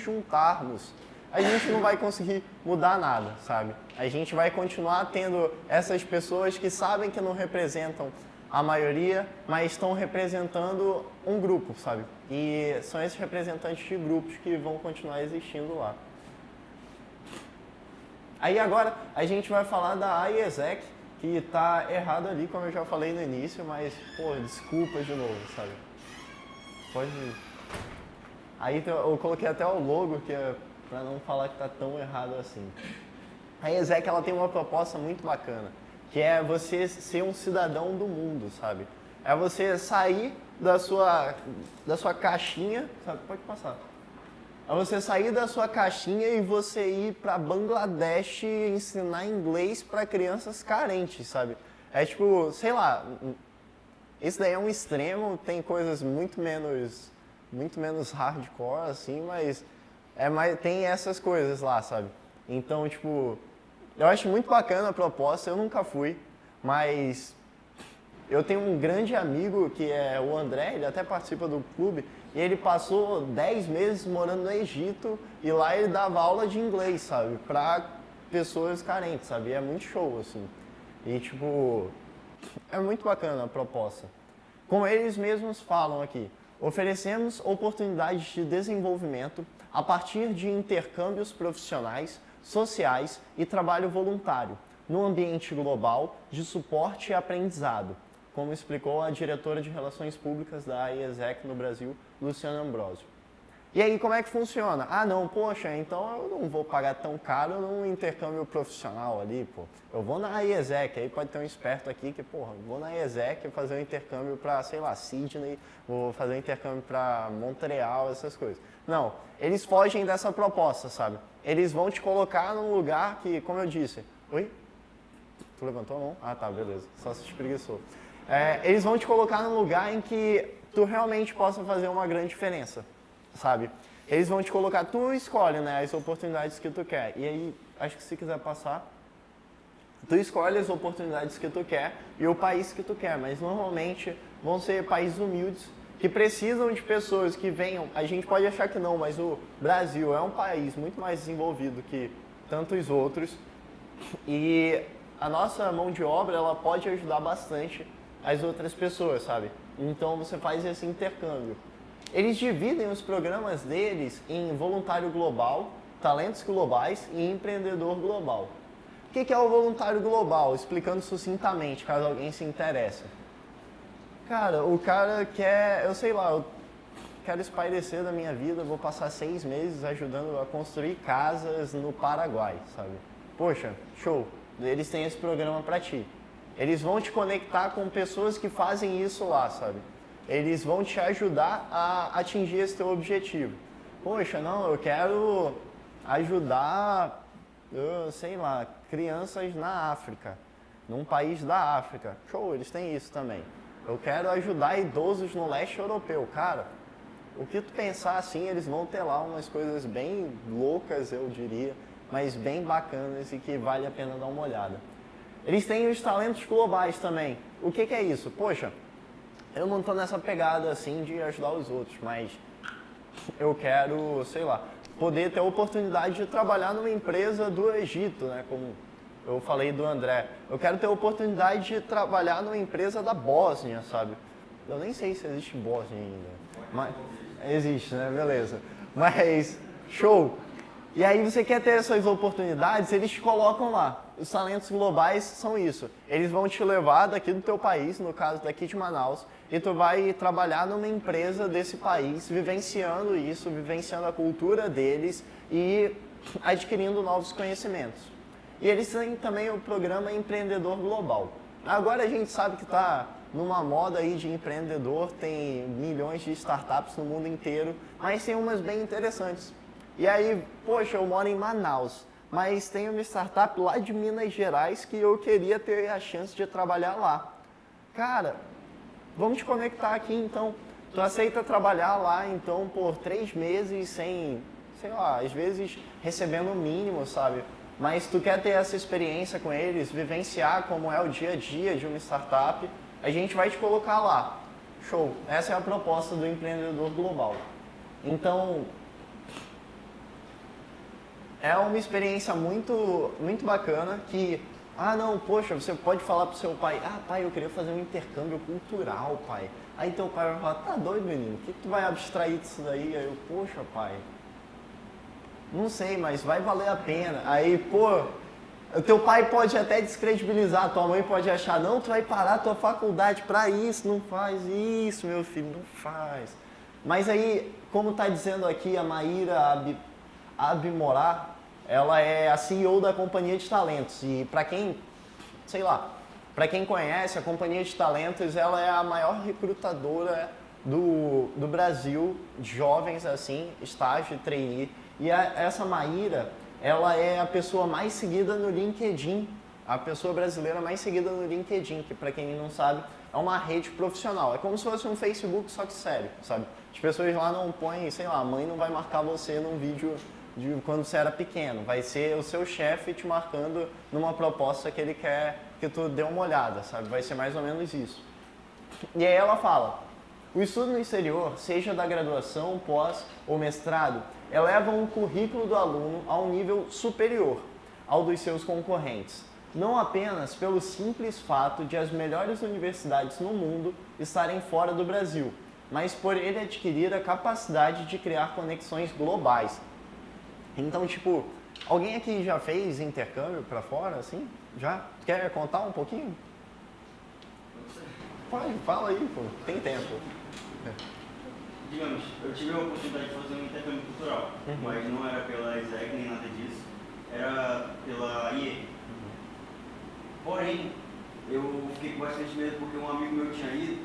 juntarmos, a gente não vai conseguir mudar nada, sabe? A gente vai continuar tendo essas pessoas que sabem que não representam a maioria, mas estão representando um grupo, sabe? E são esses representantes de grupos que vão continuar existindo lá. Aí agora a gente vai falar da IESEC, que tá errado ali, como eu já falei no início, mas, pô, desculpa de novo, sabe? Pode... Aí eu coloquei até o logo, que é pra não falar que tá tão errado assim. A IESEC, ela tem uma proposta muito bacana, que é você ser um cidadão do mundo, sabe? É você sair da sua caixinha, sabe? Pode passar. É você sair da sua caixinha e você ir para Bangladesh e ensinar inglês para crianças carentes, sabe? É tipo, sei lá, isso daí é um extremo, tem coisas muito menos hardcore, assim, mas tem essas coisas lá, sabe? Então, tipo, eu acho muito bacana a proposta, eu nunca fui, mas eu tenho um grande amigo que é o André, ele até participa do clube, e ele passou 10 meses morando no Egito e lá ele dava aula de inglês, sabe? Pra pessoas carentes, sabe? E é muito show, assim. E, tipo, é muito bacana a proposta. Como eles mesmos falam aqui, oferecemos oportunidades de desenvolvimento a partir de intercâmbios profissionais, sociais e trabalho voluntário, no ambiente global de suporte e aprendizado, como explicou a diretora de Relações Públicas da IESEC no Brasil, Luciana Ambrosio. E aí, como é que funciona? Ah, não, poxa, então eu não vou pagar tão caro num intercâmbio profissional ali, pô. Eu vou na IESEC, aí pode ter um esperto aqui que, porra, vou na IESEC fazer um intercâmbio para, sei lá, Sydney, vou fazer um intercâmbio para Montreal, essas coisas. Não, eles fogem dessa proposta, sabe? Eles vão te colocar num lugar que, como eu disse... Oi? Tu levantou a mão? Ah, tá, beleza. Só se espreguiçou. Eles vão te colocar num lugar em que tu realmente possa fazer uma grande diferença, sabe? Eles vão te colocar, tu escolhe, né, as oportunidades que tu quer. E aí, acho que se quiser passar, tu escolhe as oportunidades que tu quer e o país que tu quer, mas normalmente vão ser países humildes que precisam de pessoas que venham. A gente pode achar que não, mas o Brasil é um país muito mais desenvolvido que tantos outros e a nossa mão de obra, ela pode ajudar bastante as outras pessoas, sabe? Então você faz esse intercâmbio. Eles dividem os programas deles em voluntário global, talentos globais e empreendedor global. O que é o voluntário global? Explicando sucintamente, caso alguém se interesse. Cara, o cara quer, eu sei lá, eu quero espairecer da minha vida, vou passar 6 meses ajudando a construir casas no Paraguai, sabe? Poxa, show, eles têm esse programa pra ti. Eles vão te conectar com pessoas que fazem isso lá, sabe? Eles vão te ajudar a atingir esse teu objetivo. Poxa, não, eu quero ajudar, sei lá, crianças na África, num país da África. Show, eles têm isso também. Eu quero ajudar idosos no leste europeu. Cara, o que tu pensar assim, eles vão ter lá umas coisas bem loucas, eu diria, mas bem bacanas e que vale a pena dar uma olhada. Eles têm os talentos globais também. O que é isso? Poxa, eu não estou nessa pegada assim de ajudar os outros, mas eu quero, sei lá, poder ter a oportunidade de trabalhar numa empresa do Egito, né? Como eu falei do André. Eu quero ter a oportunidade de trabalhar numa empresa da Bósnia, sabe? Eu nem sei se existe Bósnia ainda. Mas existe, né? Beleza. Mas, show! E aí você quer ter essas oportunidades, eles te colocam lá. Os talentos globais são isso. Eles vão te levar daqui do teu país, no caso daqui de Manaus, e tu vai trabalhar numa empresa desse país, vivenciando isso, vivenciando a cultura deles e adquirindo novos conhecimentos. E eles têm também o programa Empreendedor Global. Agora a gente sabe que está numa moda aí de empreendedor, tem milhões de startups no mundo inteiro, mas tem umas bem interessantes. E aí, poxa, eu moro em Manaus, mas tem uma startup lá de Minas Gerais que eu queria ter a chance de trabalhar lá. Cara, vamos te conectar aqui então. Tu aceita trabalhar lá então por 3 meses sem, sei lá, às vezes recebendo o mínimo, sabe? Mas tu quer ter essa experiência com eles, vivenciar como é o dia a dia de uma startup, a gente vai te colocar lá. Show! Essa é a proposta do Empreendedor Global. Então, é uma experiência muito bacana que Ah, não, poxa, você pode falar pro seu pai, ah, pai, eu queria fazer um intercâmbio cultural, pai. Aí teu pai vai falar, tá doido, menino? O que tu vai abstrair disso daí? Aí eu, poxa, pai, não sei, mas vai valer a pena. Aí, pô, o teu pai pode até descredibilizar, tua mãe pode achar, não, tu vai parar a tua faculdade pra isso, não faz isso, meu filho, não faz. Mas aí, como tá dizendo aqui a Maíra Abimorá, ela é a CEO da Companhia de Talentos e para quem, sei lá, para quem conhece, a Companhia de Talentos, ela é a maior recrutadora do Brasil, de jovens assim, estágio, trainee. E essa Maíra, ela é a pessoa mais seguida no LinkedIn, a pessoa brasileira mais seguida no LinkedIn, que para quem não sabe, é uma rede profissional. É como se fosse um Facebook, só que sério, sabe? As pessoas lá não põem, sei lá, a mãe não vai marcar você num vídeo de quando você era pequeno, vai ser o seu chefe te marcando numa proposta que ele quer que tu dê uma olhada, sabe? Vai ser mais ou menos isso. E aí ela fala, o estudo no exterior, seja da graduação, pós ou mestrado, eleva o currículo do aluno a um nível superior ao dos seus concorrentes, não apenas pelo simples fato de as melhores universidades no mundo estarem fora do Brasil, mas por ele adquirir a capacidade de criar conexões globais. Então, tipo, alguém aqui já fez intercâmbio pra fora, assim? Já? Quer contar um pouquinho? Pode, fala aí, pô. Tem tempo. Digamos, eu tive a oportunidade de fazer um intercâmbio cultural, mas não era pela ESEC nem nada disso, era pela IE. Porém, eu fiquei com bastante medo porque um amigo meu tinha ido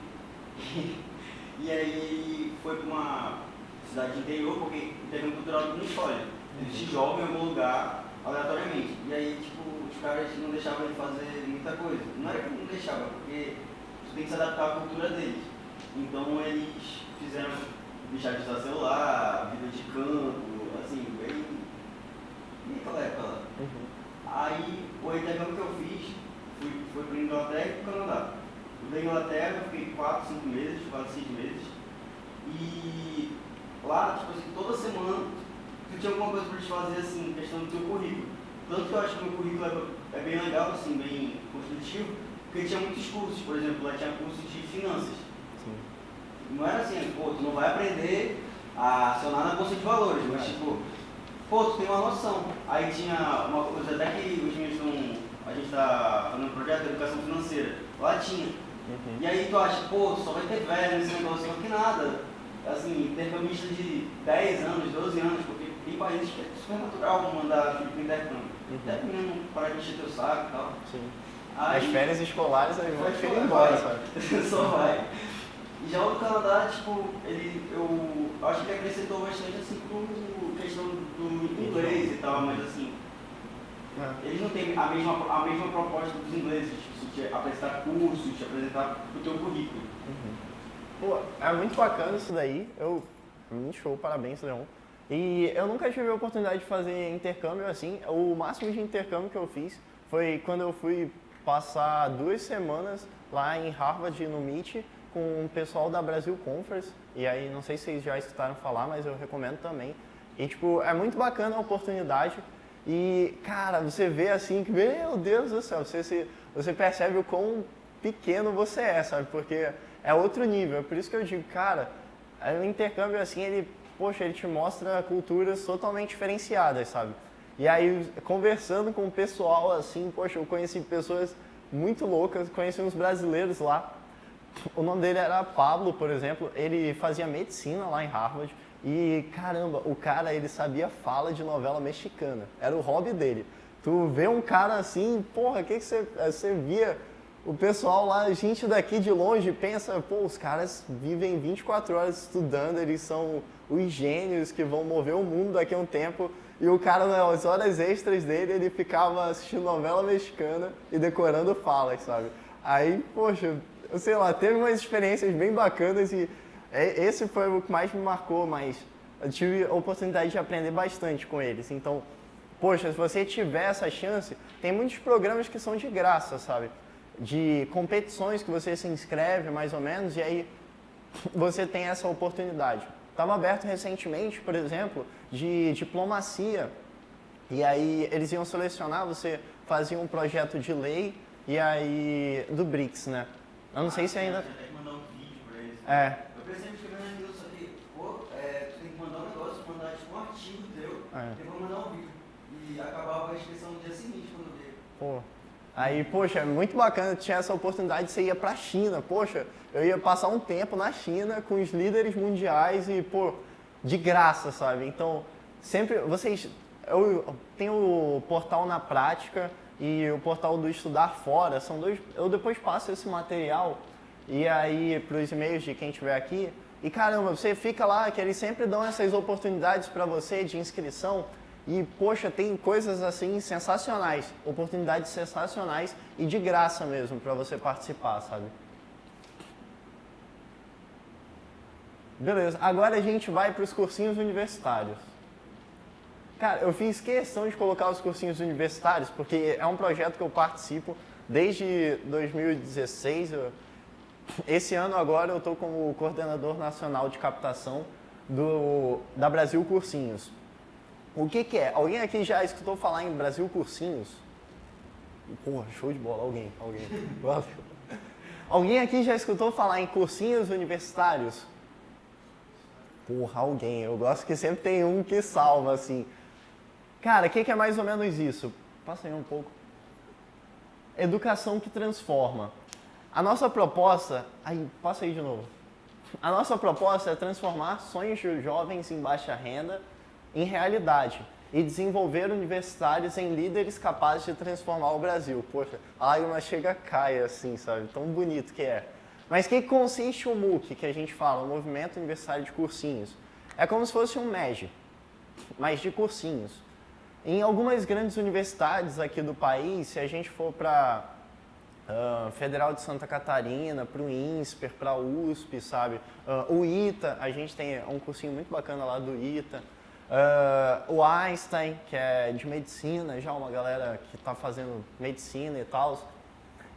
e aí ele foi para uma cidade de interior, porque intercâmbio cultural não escolhe. Eles te jogam em algum lugar aleatoriamente. E aí, tipo, os caras não deixavam ele fazer muita coisa. Não era que não deixava, porque você tem que se adaptar à cultura deles. Então eles fizeram deixar de usar celular, vida de campo, assim, bem aquela época lá. Aí o intercâmbio que eu fiz foi para a Inglaterra e para o Canadá. Da Inglaterra eu fiquei 4, 5 meses, quase 6 meses. E lá, tipo assim, toda semana tu tinha alguma coisa para te fazer, assim, questão do teu currículo. Tanto que eu acho que o meu currículo é bem legal, assim, bem construtivo, porque tinha muitos cursos. Por exemplo, lá tinha curso de finanças. Sim. Não era assim, pô, tu não vai aprender a acionar na bolsa de valores, mas tipo, pô, tu tem uma noção. Aí tinha uma coisa até que os meninos a gente está fazendo um projeto de educação financeira. Lá tinha. E aí tu acha, pô, só vai ter velho nesse negócio, só que nada. Assim, intercambista de 10 anos, 12 anos, porque tem países que é super natural mandar filho pro intercâmbio. Até mesmo parar de encher teu saco e tal. Sim. Aí, as férias escolares aí vão filho embora, sabe? Só vai. E já o do Canadá, tipo, eu acho que ele acrescentou bastante assim por questão do inglês e tal, mas assim, eles não têm a mesma proposta dos ingleses, tipo, de apresentar cursos, de apresentar o teu currículo. Pô, é muito bacana isso daí, muito show, parabéns, Leon. E eu nunca tive a oportunidade de fazer intercâmbio assim, o máximo de intercâmbio que eu fiz foi quando eu fui passar 2 semanas lá em Harvard, no MIT, com o pessoal da Brasil Conference, e aí não sei se vocês já escutaram falar, mas eu recomendo também. E tipo, é muito bacana a oportunidade e, cara, você vê assim que, meu Deus do céu, você percebe o quão pequeno você é, sabe? Porque é outro nível, é por isso que eu digo, cara, o intercâmbio assim, ele te mostra culturas totalmente diferenciadas, sabe? E aí, conversando com o pessoal assim, poxa, eu conheci pessoas muito loucas, conheci uns brasileiros lá. O nome dele era Pablo, por exemplo, ele fazia medicina lá em Harvard e, caramba, o cara, ele sabia fala de novela mexicana, era o hobby dele. Tu vê um cara assim, porra, que você via o pessoal lá, gente daqui de longe, pensa, pô, os caras vivem 24 horas estudando, eles são os gênios que vão mover o mundo daqui a um tempo. E o cara, nas horas extras dele, ele ficava assistindo novela mexicana e decorando falas, sabe? Aí, poxa, eu sei lá, teve umas experiências bem bacanas e esse foi o que mais me marcou, mas eu tive a oportunidade de aprender bastante com eles. Então, poxa, se você tiver essa chance, tem muitos programas que são de graça, sabe? De competições que você se inscreve, mais ou menos, e aí você tem essa oportunidade. Estava aberto recentemente, por exemplo, de diplomacia, e aí eles iam selecionar, você fazia um projeto de lei e aí do BRICS, né? Eu não sei se ainda... Você tem que mandar um vídeo pra eles. É. Eu pensei em escrever naquilo, só que, pô, tu tem que mandar um negócio, mandar tipo um artigo teu, eu vou mandar um vídeo. E acabava a inscrição no dia seguinte, quando veio. Pô. Aí, poxa, é muito bacana, tinha essa oportunidade de você ir pra China. Poxa, eu ia passar um tempo na China com os líderes mundiais e, pô, de graça, sabe? Então, sempre, eu tenho o portal Na Prática e o portal do Estudar Fora, são dois, eu depois passo esse material e aí pros e-mails de quem estiver aqui. E caramba, você fica lá, que eles sempre dão essas oportunidades para você de inscrição. E, poxa, tem coisas assim sensacionais, oportunidades sensacionais e de graça mesmo para você participar, sabe? Beleza, agora a gente vai para os cursinhos universitários. Cara, eu fiz questão de colocar os cursinhos universitários porque é um projeto que eu participo desde 2016. Esse ano agora eu estou como coordenador nacional de captação da Brasil Cursinhos. O que é? Alguém aqui já escutou falar em Brasil Cursinhos? Porra, show de bola, alguém. Valeu. Alguém aqui já escutou falar em cursinhos universitários? Porra, alguém. Eu gosto que sempre tem um que salva, assim. Cara, o que é mais ou menos isso? Passa aí um pouco. Educação que transforma. A nossa proposta... Passa aí de novo. A nossa proposta é transformar sonhos de jovens em baixa renda em realidade e desenvolver universitários em líderes capazes de transformar o Brasil. Poxa, a lágrima chega, cai assim, sabe? Tão bonito que é. Mas o que consiste o MOOC que a gente fala, o Movimento Universitário de Cursinhos? É como se fosse um MEG, mas de cursinhos. Em algumas grandes universidades aqui do país, se a gente for para Federal de Santa Catarina, para o INSPER, para a USP, sabe? O ITA, a gente tem um cursinho muito bacana lá do ITA. O Einstein, que é de medicina, já uma galera que está fazendo medicina e tal.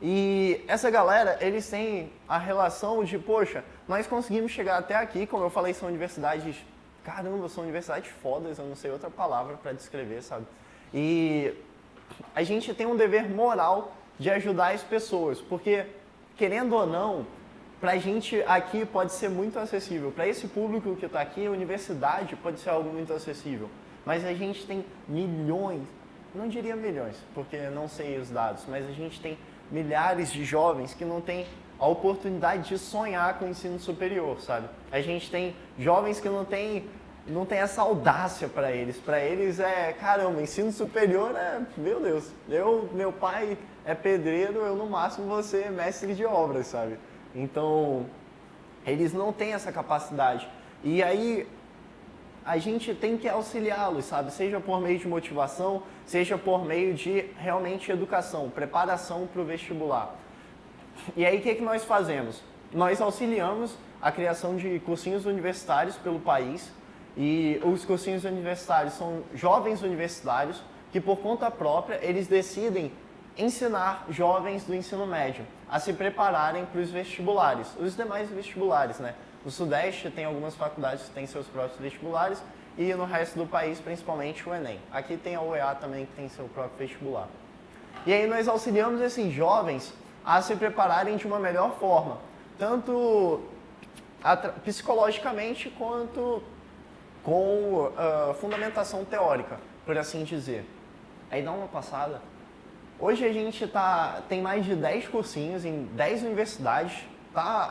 E essa galera, eles têm a relação de, poxa, nós conseguimos chegar até aqui, como eu falei, são universidades, caramba, são universidades fodas, eu não sei outra palavra para descrever, sabe? E a gente tem um dever moral de ajudar as pessoas, porque, querendo ou não, para a gente aqui pode ser muito acessível. Para esse público que está aqui, a universidade pode ser algo muito acessível. Mas a gente tem milhões, não diria milhões, porque não sei os dados, mas a gente tem milhares de jovens que não têm a oportunidade de sonhar com o ensino superior, sabe? A gente tem jovens que não têm essa audácia para eles. Para eles é, caramba, ensino superior é, meu Deus, meu pai é pedreiro, eu no máximo vou ser mestre de obras, sabe? Então, eles não têm essa capacidade. E aí, a gente tem que auxiliá-los, sabe? Seja por meio de motivação, seja por meio de realmente educação, preparação para o vestibular. E aí, o que nós fazemos? Nós auxiliamos a criação de cursinhos universitários pelo país. E os cursinhos universitários são jovens universitários que, por conta própria, eles decidem ensinar jovens do ensino médio a se prepararem para os vestibulares, os demais vestibulares, né? No Sudeste tem algumas faculdades que têm seus próprios vestibulares e no resto do país, principalmente o Enem. Aqui tem a UEA também que tem seu próprio vestibular. E aí nós auxiliamos esses jovens a se prepararem de uma melhor forma, tanto psicologicamente quanto com fundamentação teórica, por assim dizer. Aí dá uma passada. Hoje a gente tem mais de 10 cursinhos em 10 universidades,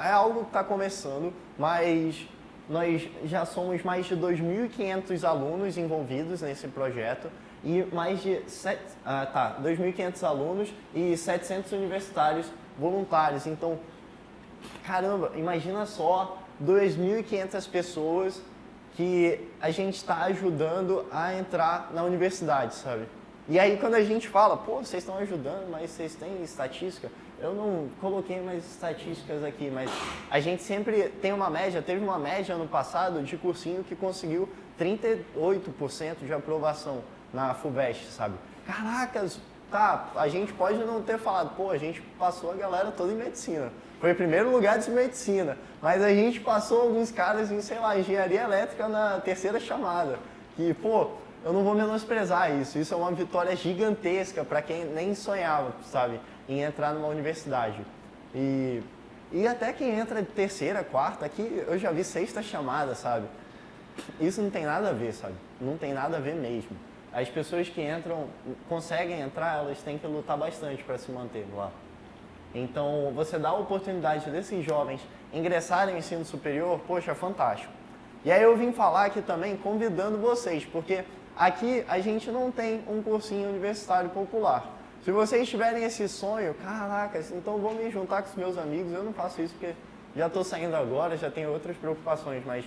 é algo que está começando, mas nós já somos mais de 2.500 alunos envolvidos nesse projeto e mais de 2.500 alunos e 700 universitários voluntários. Então, caramba, imagina só 2.500 pessoas que a gente está ajudando a entrar na universidade, sabe? E aí quando a gente fala, pô, vocês estão ajudando, mas vocês têm estatística? Eu não coloquei mais estatísticas aqui, mas a gente sempre tem uma média, teve uma média ano passado de cursinho que conseguiu 38% de aprovação na FUVEST, sabe? Caracas, a gente pode não ter falado, pô, a gente passou a galera toda em medicina. Foi em primeiro lugar de medicina, mas a gente passou alguns caras em, sei lá, engenharia elétrica na terceira chamada. Que, pô, eu não vou menosprezar isso. Isso é uma vitória gigantesca para quem nem sonhava, sabe, em entrar numa universidade. E até quem entra de terceira, quarta, aqui eu já vi sexta chamada, sabe? Isso não tem nada a ver, sabe? Não tem nada a ver mesmo. As pessoas que entram, conseguem entrar, elas têm que lutar bastante para se manter lá. Então, você dá a oportunidade desses jovens ingressarem no ensino superior, poxa, fantástico. E aí eu vim falar aqui também convidando vocês, porque aqui a gente não tem um cursinho universitário popular. Se vocês tiverem esse sonho, caracas, então vou me juntar com os meus amigos. Eu não faço isso porque já estou saindo agora, já tenho outras preocupações, mas,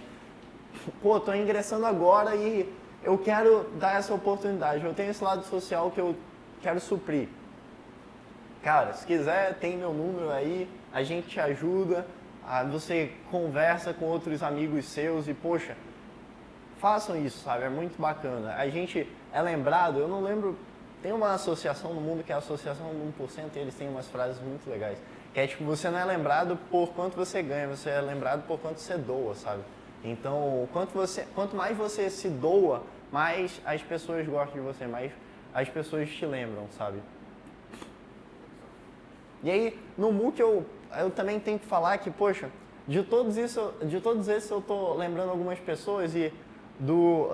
pô, estou ingressando agora e eu quero dar essa oportunidade. Eu tenho esse lado social que eu quero suprir. Cara, se quiser, tem meu número aí, a gente te ajuda, você conversa com outros amigos seus e, poxa, façam isso, sabe? É muito bacana. A gente é lembrado, eu não lembro, tem uma associação no mundo que é a Associação do 1%, e eles têm umas frases muito legais, que é tipo, você não é lembrado por quanto você ganha, você é lembrado por quanto você doa, sabe? Então, quanto mais você se doa, mais as pessoas gostam de você, mais as pessoas te lembram, sabe? E aí, no MOOC eu também tenho que falar que, poxa, de todos esses eu tô lembrando algumas pessoas e do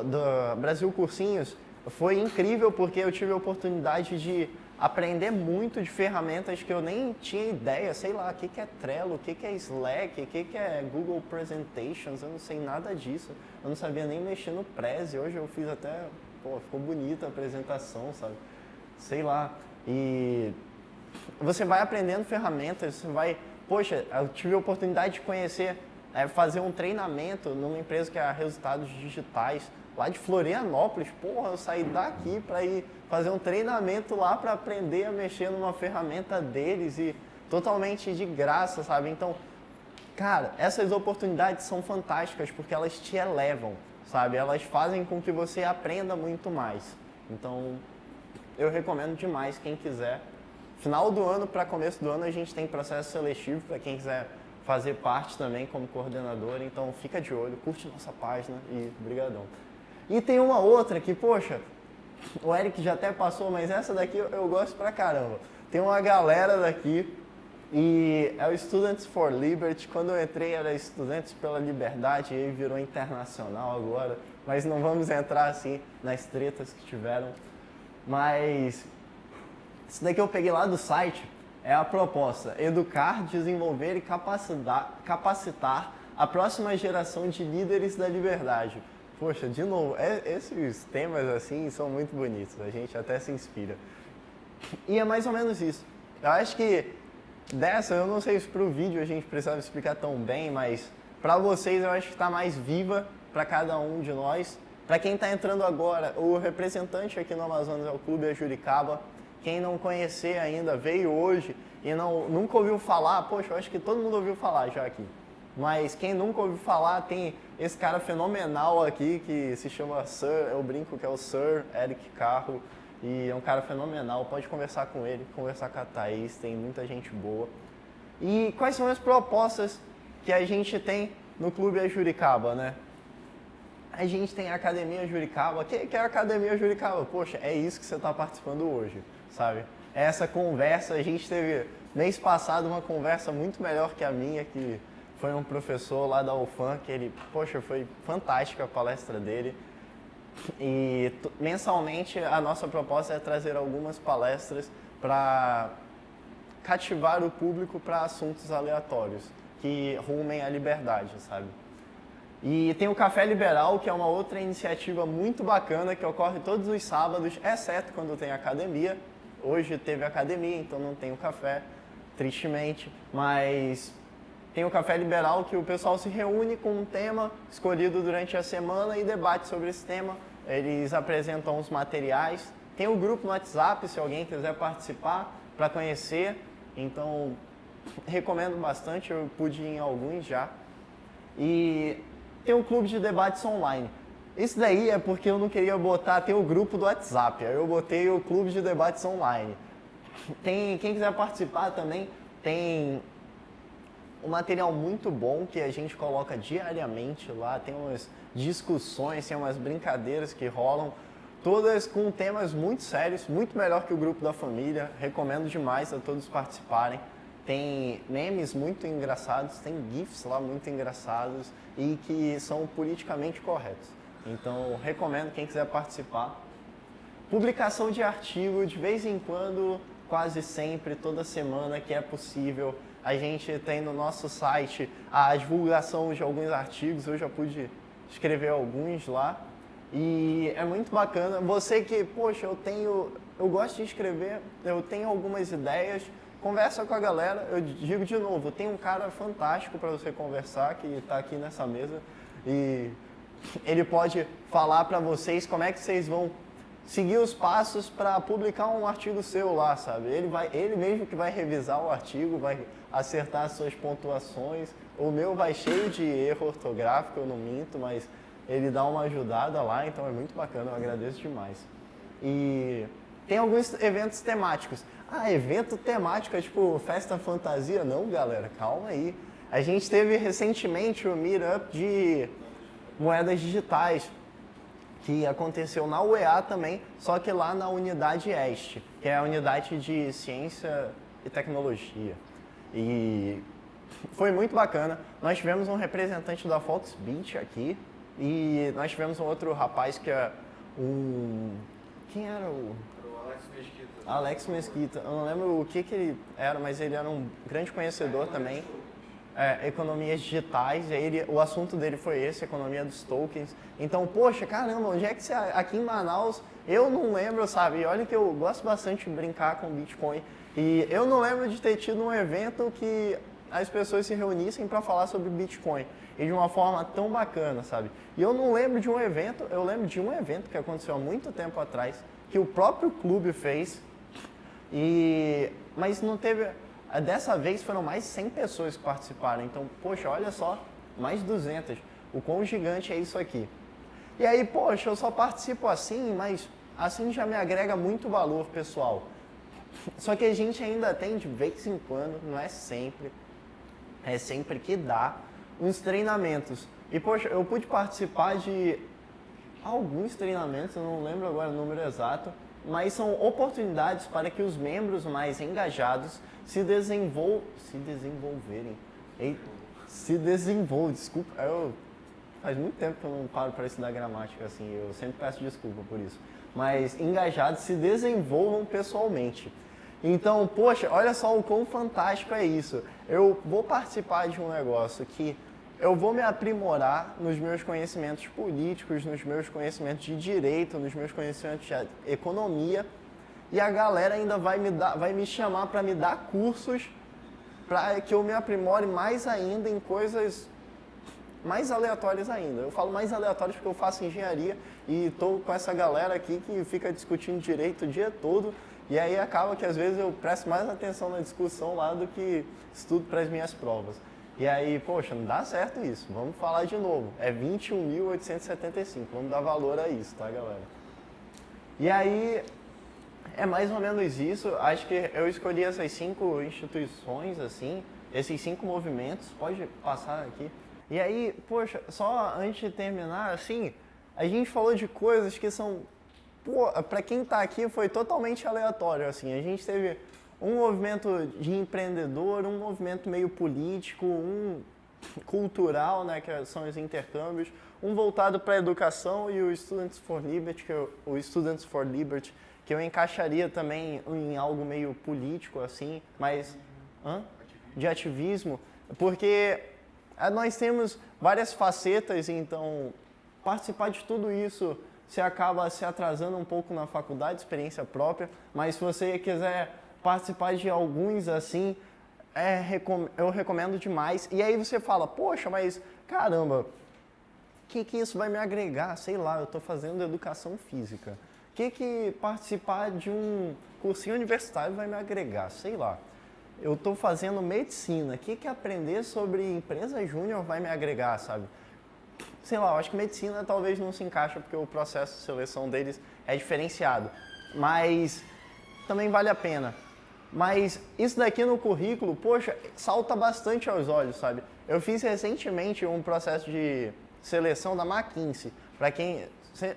Brasil Cursinhos foi incrível porque eu tive a oportunidade de aprender muito de ferramentas que eu nem tinha ideia, sei lá, o que é Trello, o que é Slack, o que é Google Presentations, eu não sei nada disso, eu não sabia nem mexer no Prezi, hoje eu fiz até, pô, ficou bonita a apresentação, sabe, sei lá, e você vai aprendendo ferramentas, você vai, poxa, eu tive a oportunidade de conhecer, fazer um treinamento numa empresa que é Resultados Digitais, lá de Florianópolis, porra, eu saí daqui para ir fazer um treinamento lá para aprender a mexer numa ferramenta deles e totalmente de graça, sabe? Então, cara, essas oportunidades são fantásticas porque elas te elevam, sabe? Elas fazem com que você aprenda muito mais. Então, eu recomendo demais quem quiser. Final do ano para começo do ano a gente tem processo seletivo para quem quiser fazer parte também como coordenador, então fica de olho, curte nossa página e brigadão. E tem uma outra que, poxa, o Eric já até passou, mas essa daqui eu gosto pra caramba. Tem uma galera daqui e é o Students for Liberty. Quando eu entrei era Estudantes pela Liberdade e aí virou internacional agora, mas não vamos entrar assim nas tretas que tiveram. Mas isso daqui eu peguei lá do site, é a proposta: educar, desenvolver e capacitar a próxima geração de líderes da liberdade. Poxa, de novo, esses temas assim são muito bonitos, a gente até se inspira. E é mais ou menos isso. Eu acho que dessa, eu não sei se para o vídeo a gente precisava explicar tão bem, mas para vocês eu acho que está mais viva para cada um de nós. Para quem está entrando agora, o representante aqui no Amazonas é o Clube Ajuricaba. Quem não conhecer ainda, veio hoje e nunca ouviu falar, poxa, eu acho que todo mundo ouviu falar já aqui. Mas quem nunca ouviu falar, tem esse cara fenomenal aqui que se chama Sir, eu brinco que é o Sir Eric Carro, e é um cara fenomenal, pode conversar com ele, conversar com a Thaís, tem muita gente boa. E quais são as propostas que a gente tem no Clube Ajuricaba, né? A gente tem a Academia Ajuricaba. O que é a Academia Ajuricaba? Poxa, é isso que você está participando hoje, sabe? É essa conversa, a gente teve mês passado uma conversa muito melhor que a minha, que foi um professor lá da UFAM, que ele, poxa, foi fantástica a palestra dele. E mensalmente a nossa proposta é trazer algumas palestras para cativar o público para assuntos aleatórios, que rumem à liberdade, sabe? E tem o Café Liberal, que é uma outra iniciativa muito bacana, que ocorre todos os sábados, exceto quando tem academia. Hoje teve academia, então não tem o café, tristemente, mas tem o Café Liberal, que o pessoal se reúne com um tema escolhido durante a semana e debate sobre esse tema. Eles apresentam os materiais. Tem o grupo no WhatsApp, se alguém quiser participar, para conhecer. Então, recomendo bastante, eu pude ir em alguns já. E tem o clube de debates online. Isso daí é porque eu não queria botar, tem o grupo do WhatsApp, aí eu botei o clube de debates online. Quem quiser participar também, tem um material muito bom que a gente coloca diariamente lá, tem umas discussões, tem umas brincadeiras que rolam. todas com temas muito sérios, muito melhor que o grupo da família. Recomendo demais a todos participarem. Tem memes muito engraçados, tem GIFs lá muito engraçados e que são politicamente corretos. Então, recomendo quem quiser participar. Publicação de artigo, de vez em quando, quase sempre, toda semana que é possível. A gente tem no nosso site a divulgação de alguns artigos, eu já pude escrever alguns lá. E é muito bacana. Você que, poxa, eu gosto de escrever, eu tenho algumas ideias, conversa com a galera. Eu digo de novo, tem um cara fantástico para você conversar que está aqui nessa mesa e ele pode falar para vocês como é que vocês vão seguir os passos para publicar um artigo seu lá, sabe? Ele mesmo que vai revisar o artigo, vai acertar as suas pontuações. O meu vai cheio de erro ortográfico, eu não minto, mas ele dá uma ajudada lá, então é muito bacana, eu agradeço demais. E tem alguns eventos temáticos. Ah, evento temático é tipo festa fantasia? Não, galera, calma aí. A gente teve recentemente o meetup de moedas digitais, que aconteceu na UEA também, só que lá na unidade EST, que é a unidade de ciência e tecnologia. E foi muito bacana. Nós tivemos um representante da Foxbit aqui, e nós tivemos um outro rapaz que é quem era o... O Alex Mesquita. Alex Mesquita. Eu não lembro o que ele era, mas ele era um grande conhecedor também. Economias digitais, o assunto dele foi esse, economia dos tokens. Então, poxa, caramba, onde é que você... Aqui em Manaus, eu não lembro, sabe? E olha que eu gosto bastante de brincar com Bitcoin. E eu não lembro de ter tido um evento que as pessoas se reunissem para falar sobre Bitcoin. E de uma forma tão bacana, sabe? E eu não lembro de um evento, eu lembro de um evento que aconteceu há muito tempo atrás, que o próprio clube fez, mas não teve... Dessa vez foram mais 100 pessoas que participaram, então, poxa, olha só, mais 200. O quão gigante é isso aqui. E aí, poxa, eu só participo assim, mas assim já me agrega muito valor, pessoal. Só que a gente ainda tem de vez em quando, não é sempre que dá, uns treinamentos. E, poxa, eu pude participar de alguns treinamentos, eu não lembro agora o número exato, mas são oportunidades para que os membros mais engajados se desenvolvam, desculpa, faz muito tempo que eu não paro para estudar gramática assim, eu sempre peço desculpa por isso, mas engajados se desenvolvam pessoalmente. Então, poxa, olha só o quão fantástico é isso. Eu vou participar de um negócio que eu vou me aprimorar nos meus conhecimentos políticos, nos meus conhecimentos de direito, nos meus conhecimentos de economia, e a galera ainda vai me chamar para me dar cursos para que eu me aprimore mais ainda em coisas mais aleatórias ainda. Eu falo mais aleatórias porque eu faço engenharia e estou com essa galera aqui que fica discutindo direito o dia todo, e aí acaba que às vezes eu presto mais atenção na discussão lá do que estudo para as minhas provas. E aí, poxa, não dá certo isso. Vamos falar de novo. É 21.875. Vamos dar valor a isso, tá, galera? E aí, é mais ou menos isso. Acho que eu escolhi essas 5 instituições, assim, esses 5 movimentos. Pode passar aqui. E aí, poxa, só antes de terminar, assim, a gente falou de coisas que são... Pô, pra quem tá aqui foi totalmente aleatório, assim. A gente teve um movimento de empreendedor, um movimento meio político, um cultural, né, que são os intercâmbios, um voltado para a educação e o Students for Liberty, que eu encaixaria também em algo meio político, assim, mas de ativismo, porque nós temos várias facetas, então participar de tudo isso você acaba se atrasando um pouco na faculdade, experiência própria, mas se você quiser participar de alguns assim, eu recomendo demais. E aí você fala, poxa, mas caramba, que isso vai me agregar? Sei lá, eu estou fazendo educação física. Que participar de um cursinho universitário vai me agregar? Sei lá. Eu estou fazendo medicina. Que aprender sobre empresa júnior vai me agregar, sabe? Sei lá, eu acho que medicina talvez não se encaixa porque o processo de seleção deles é diferenciado. Mas também vale a pena. Mas isso daqui no currículo, poxa, salta bastante aos olhos, sabe? Eu fiz recentemente um processo de seleção da McKinsey. Para quem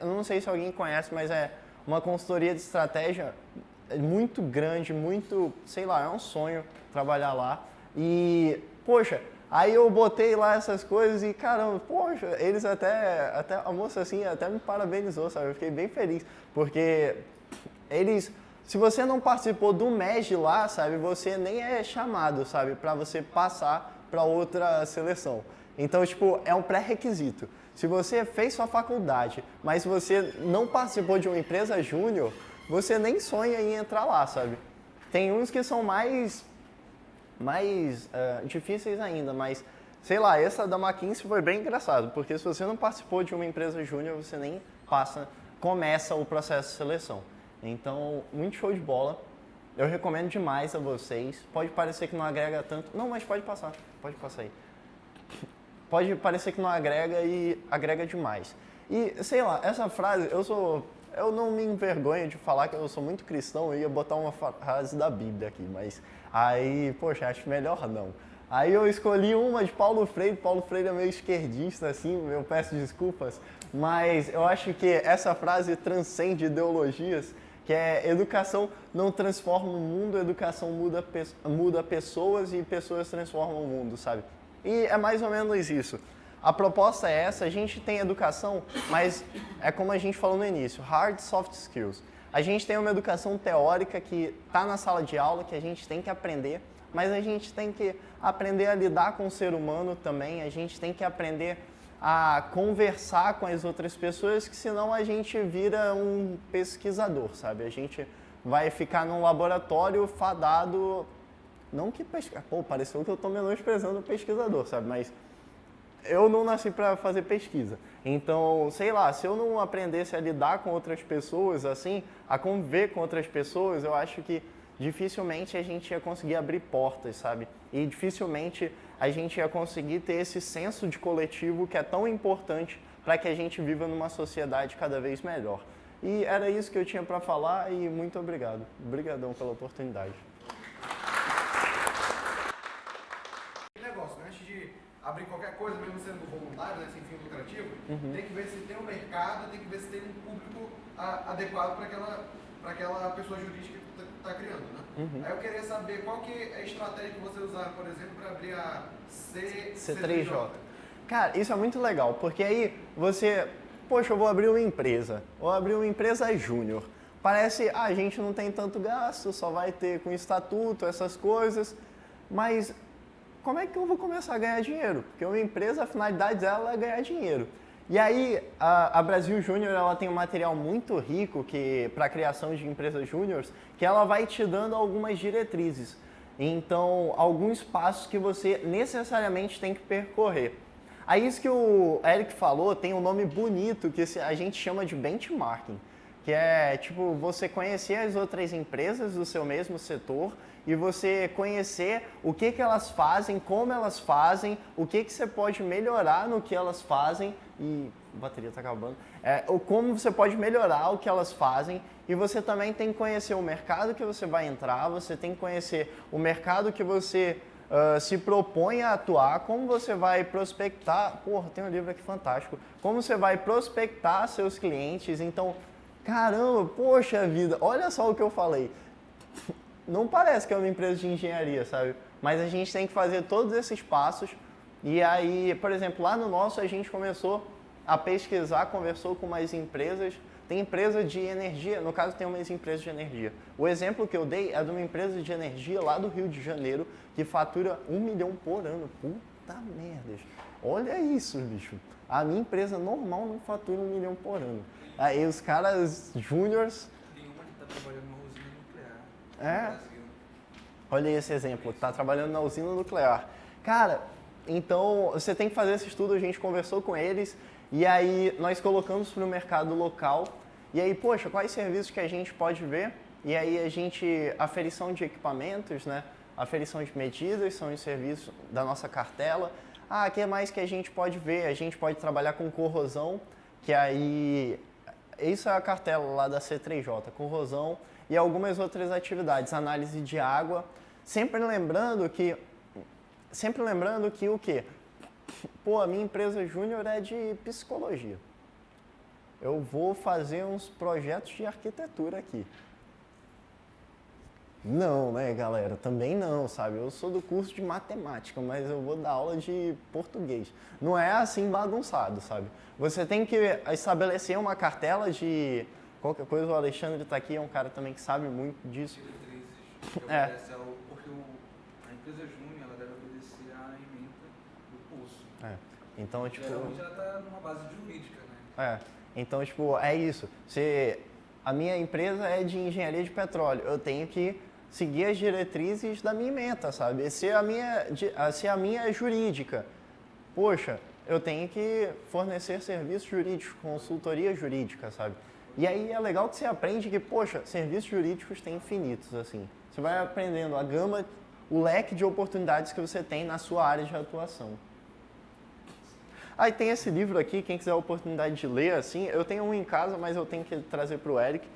eu não sei se alguém conhece, mas é uma consultoria de estratégia muito grande, muito, sei lá, é um sonho trabalhar lá. E, poxa, aí eu botei lá essas coisas e, caramba, poxa, eles até a moça assim, até me parabenizou, sabe? Eu fiquei bem feliz, porque eles, se você não participou do MEG lá, sabe, você nem é chamado, sabe, para você passar para outra seleção. Então, tipo, é um pré-requisito. Se você fez sua faculdade, mas você não participou de uma empresa júnior, você nem sonha em entrar lá, sabe? Tem uns que são mais difíceis ainda, mas, sei lá, essa da McKinsey foi bem engraçado, porque se você não participou de uma empresa júnior, você nem começa o processo de seleção. Então, muito show de bola. Eu recomendo demais a vocês. Pode parecer que não agrega tanto. Não, mas pode passar aí. Pode parecer que não agrega e agrega demais. E, sei lá, essa frase, eu não me envergonho de falar que eu sou muito cristão, eu ia botar uma frase da Bíblia aqui, mas aí, poxa, acho melhor não. Aí eu escolhi uma de Paulo Freire é meio esquerdista, assim, eu peço desculpas, mas eu acho que essa frase transcende ideologias, que é educação não transforma o mundo, educação muda pessoas e pessoas transformam o mundo, sabe? E é mais ou menos isso. A proposta é essa, a gente tem educação, mas é como a gente falou no início, hard soft skills. A gente tem uma educação teórica que está na sala de aula, que a gente tem que aprender, mas a gente tem que aprender a lidar com o ser humano também, a gente tem que aprender a conversar com as outras pessoas, que senão a gente vira um pesquisador, sabe? A gente vai ficar num laboratório fadado, não que pô, pareceu que eu estou menosprezando o pesquisador, sabe? Mas eu não nasci para fazer pesquisa. Então, sei lá, se eu não aprendesse a lidar com outras pessoas, assim, a conviver com outras pessoas, eu acho que dificilmente a gente ia conseguir abrir portas, sabe? E dificilmente a gente ia conseguir ter esse senso de coletivo que é tão importante para que a gente viva numa sociedade cada vez melhor. E era isso que eu tinha para falar e muito obrigado. Obrigadão pela oportunidade. Abrir qualquer coisa, mesmo sendo voluntário, né, sem fim lucrativo, tem que ver se tem um mercado, tem que ver se tem um público adequado para aquela pessoa jurídica que está criando, né? Aí eu queria saber qual que é a estratégia que você usaram, por exemplo, para abrir a C3J. Cara, isso é muito legal, porque aí você, poxa, eu vou abrir uma empresa júnior. Parece, a gente não tem tanto gasto, só vai ter com estatuto, essas coisas, mas como é que eu vou começar a ganhar dinheiro? Porque uma empresa, a finalidade dela é ganhar dinheiro. E aí, a Brasil Júnior, ela tem um material muito rico para a criação de empresas júniores, que ela vai te dando algumas diretrizes. Então, alguns passos que você necessariamente tem que percorrer. Aí, isso que o Eric falou, tem um nome bonito que a gente chama de benchmarking, que é, tipo, você conhecer as outras empresas do seu mesmo setor e você conhecer o que elas fazem, como elas fazem, o que você pode melhorar no que elas fazem, e a bateria está acabando, como você pode melhorar o que elas fazem, e você também tem que conhecer o mercado que você vai entrar, você tem que conhecer o mercado que você se propõe a atuar, como você vai prospectar, porra, tem um livro aqui fantástico, como você vai prospectar seus clientes. Então, caramba, poxa vida, olha só o que eu falei. Não parece que é uma empresa de engenharia, sabe? Mas a gente tem que fazer todos esses passos. E aí, por exemplo, lá no nosso a gente começou a pesquisar, conversou com umas empresas. Tem empresa de energia, no caso tem umas empresas de energia. O exemplo que eu dei é de uma empresa de energia lá do Rio de Janeiro que fatura 1 milhão por ano. Puta merda. Olha isso, bicho. A minha empresa normal não fatura 1 milhão por ano. Aí os caras júniors... Tem uma que está trabalhando numa usina nuclear. Olha esse exemplo, está trabalhando na usina nuclear. Cara, então você tem que fazer esse estudo, a gente conversou com eles e aí nós colocamos para o mercado local. E aí, poxa, quais serviços que a gente pode ver? E aí aferição de equipamentos, né? Aferição de medidas, são os serviços da nossa cartela. O que mais que a gente pode ver? A gente pode trabalhar com corrosão, que aí... Isso é a cartela lá da C3J, corrosão e algumas outras atividades, análise de água, sempre lembrando que o quê? Pô, a minha empresa júnior é de psicologia. eu vou fazer uns projetos de arquitetura aqui. Não, né, galera? Também não, sabe? Eu sou do curso de matemática, mas eu vou dar aula de português. Não é assim bagunçado, sabe? Você tem que estabelecer uma cartela de qualquer coisa. O Alexandre está aqui, é um cara também que sabe muito disso. Diretrizes que É. obedece porque a empresa júnior ela deve obedecer à ementa do curso. É. Então, tipo... Geralmente ela está numa base jurídica, né? Então, tipo, é isso. A minha empresa é de engenharia de petróleo. Eu tenho que seguir as diretrizes da minha ementa, sabe? Se a minha é jurídica, poxa, eu tenho que fornecer serviços jurídicos, consultoria jurídica, sabe? E aí é legal que você aprende que, poxa, serviços jurídicos têm infinitos, assim. Você vai aprendendo a gama, o leque de oportunidades que você tem na sua área de atuação. Aí tem esse livro aqui, quem quiser a oportunidade de ler, assim, eu tenho um em casa, mas eu tenho que trazer para o Eric.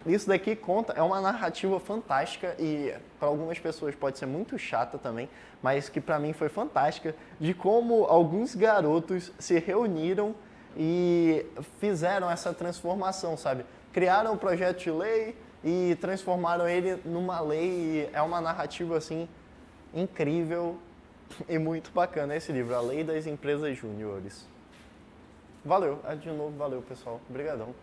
Isso daqui é uma narrativa fantástica e para algumas pessoas pode ser muito chata também, mas que para mim foi fantástica, de como alguns garotos se reuniram e fizeram essa transformação, sabe? Criaram um projeto de lei e transformaram ele numa lei e é uma narrativa, assim, incrível e muito bacana esse livro, A Lei das Empresas Júniores. Valeu, de novo, valeu pessoal, obrigadão.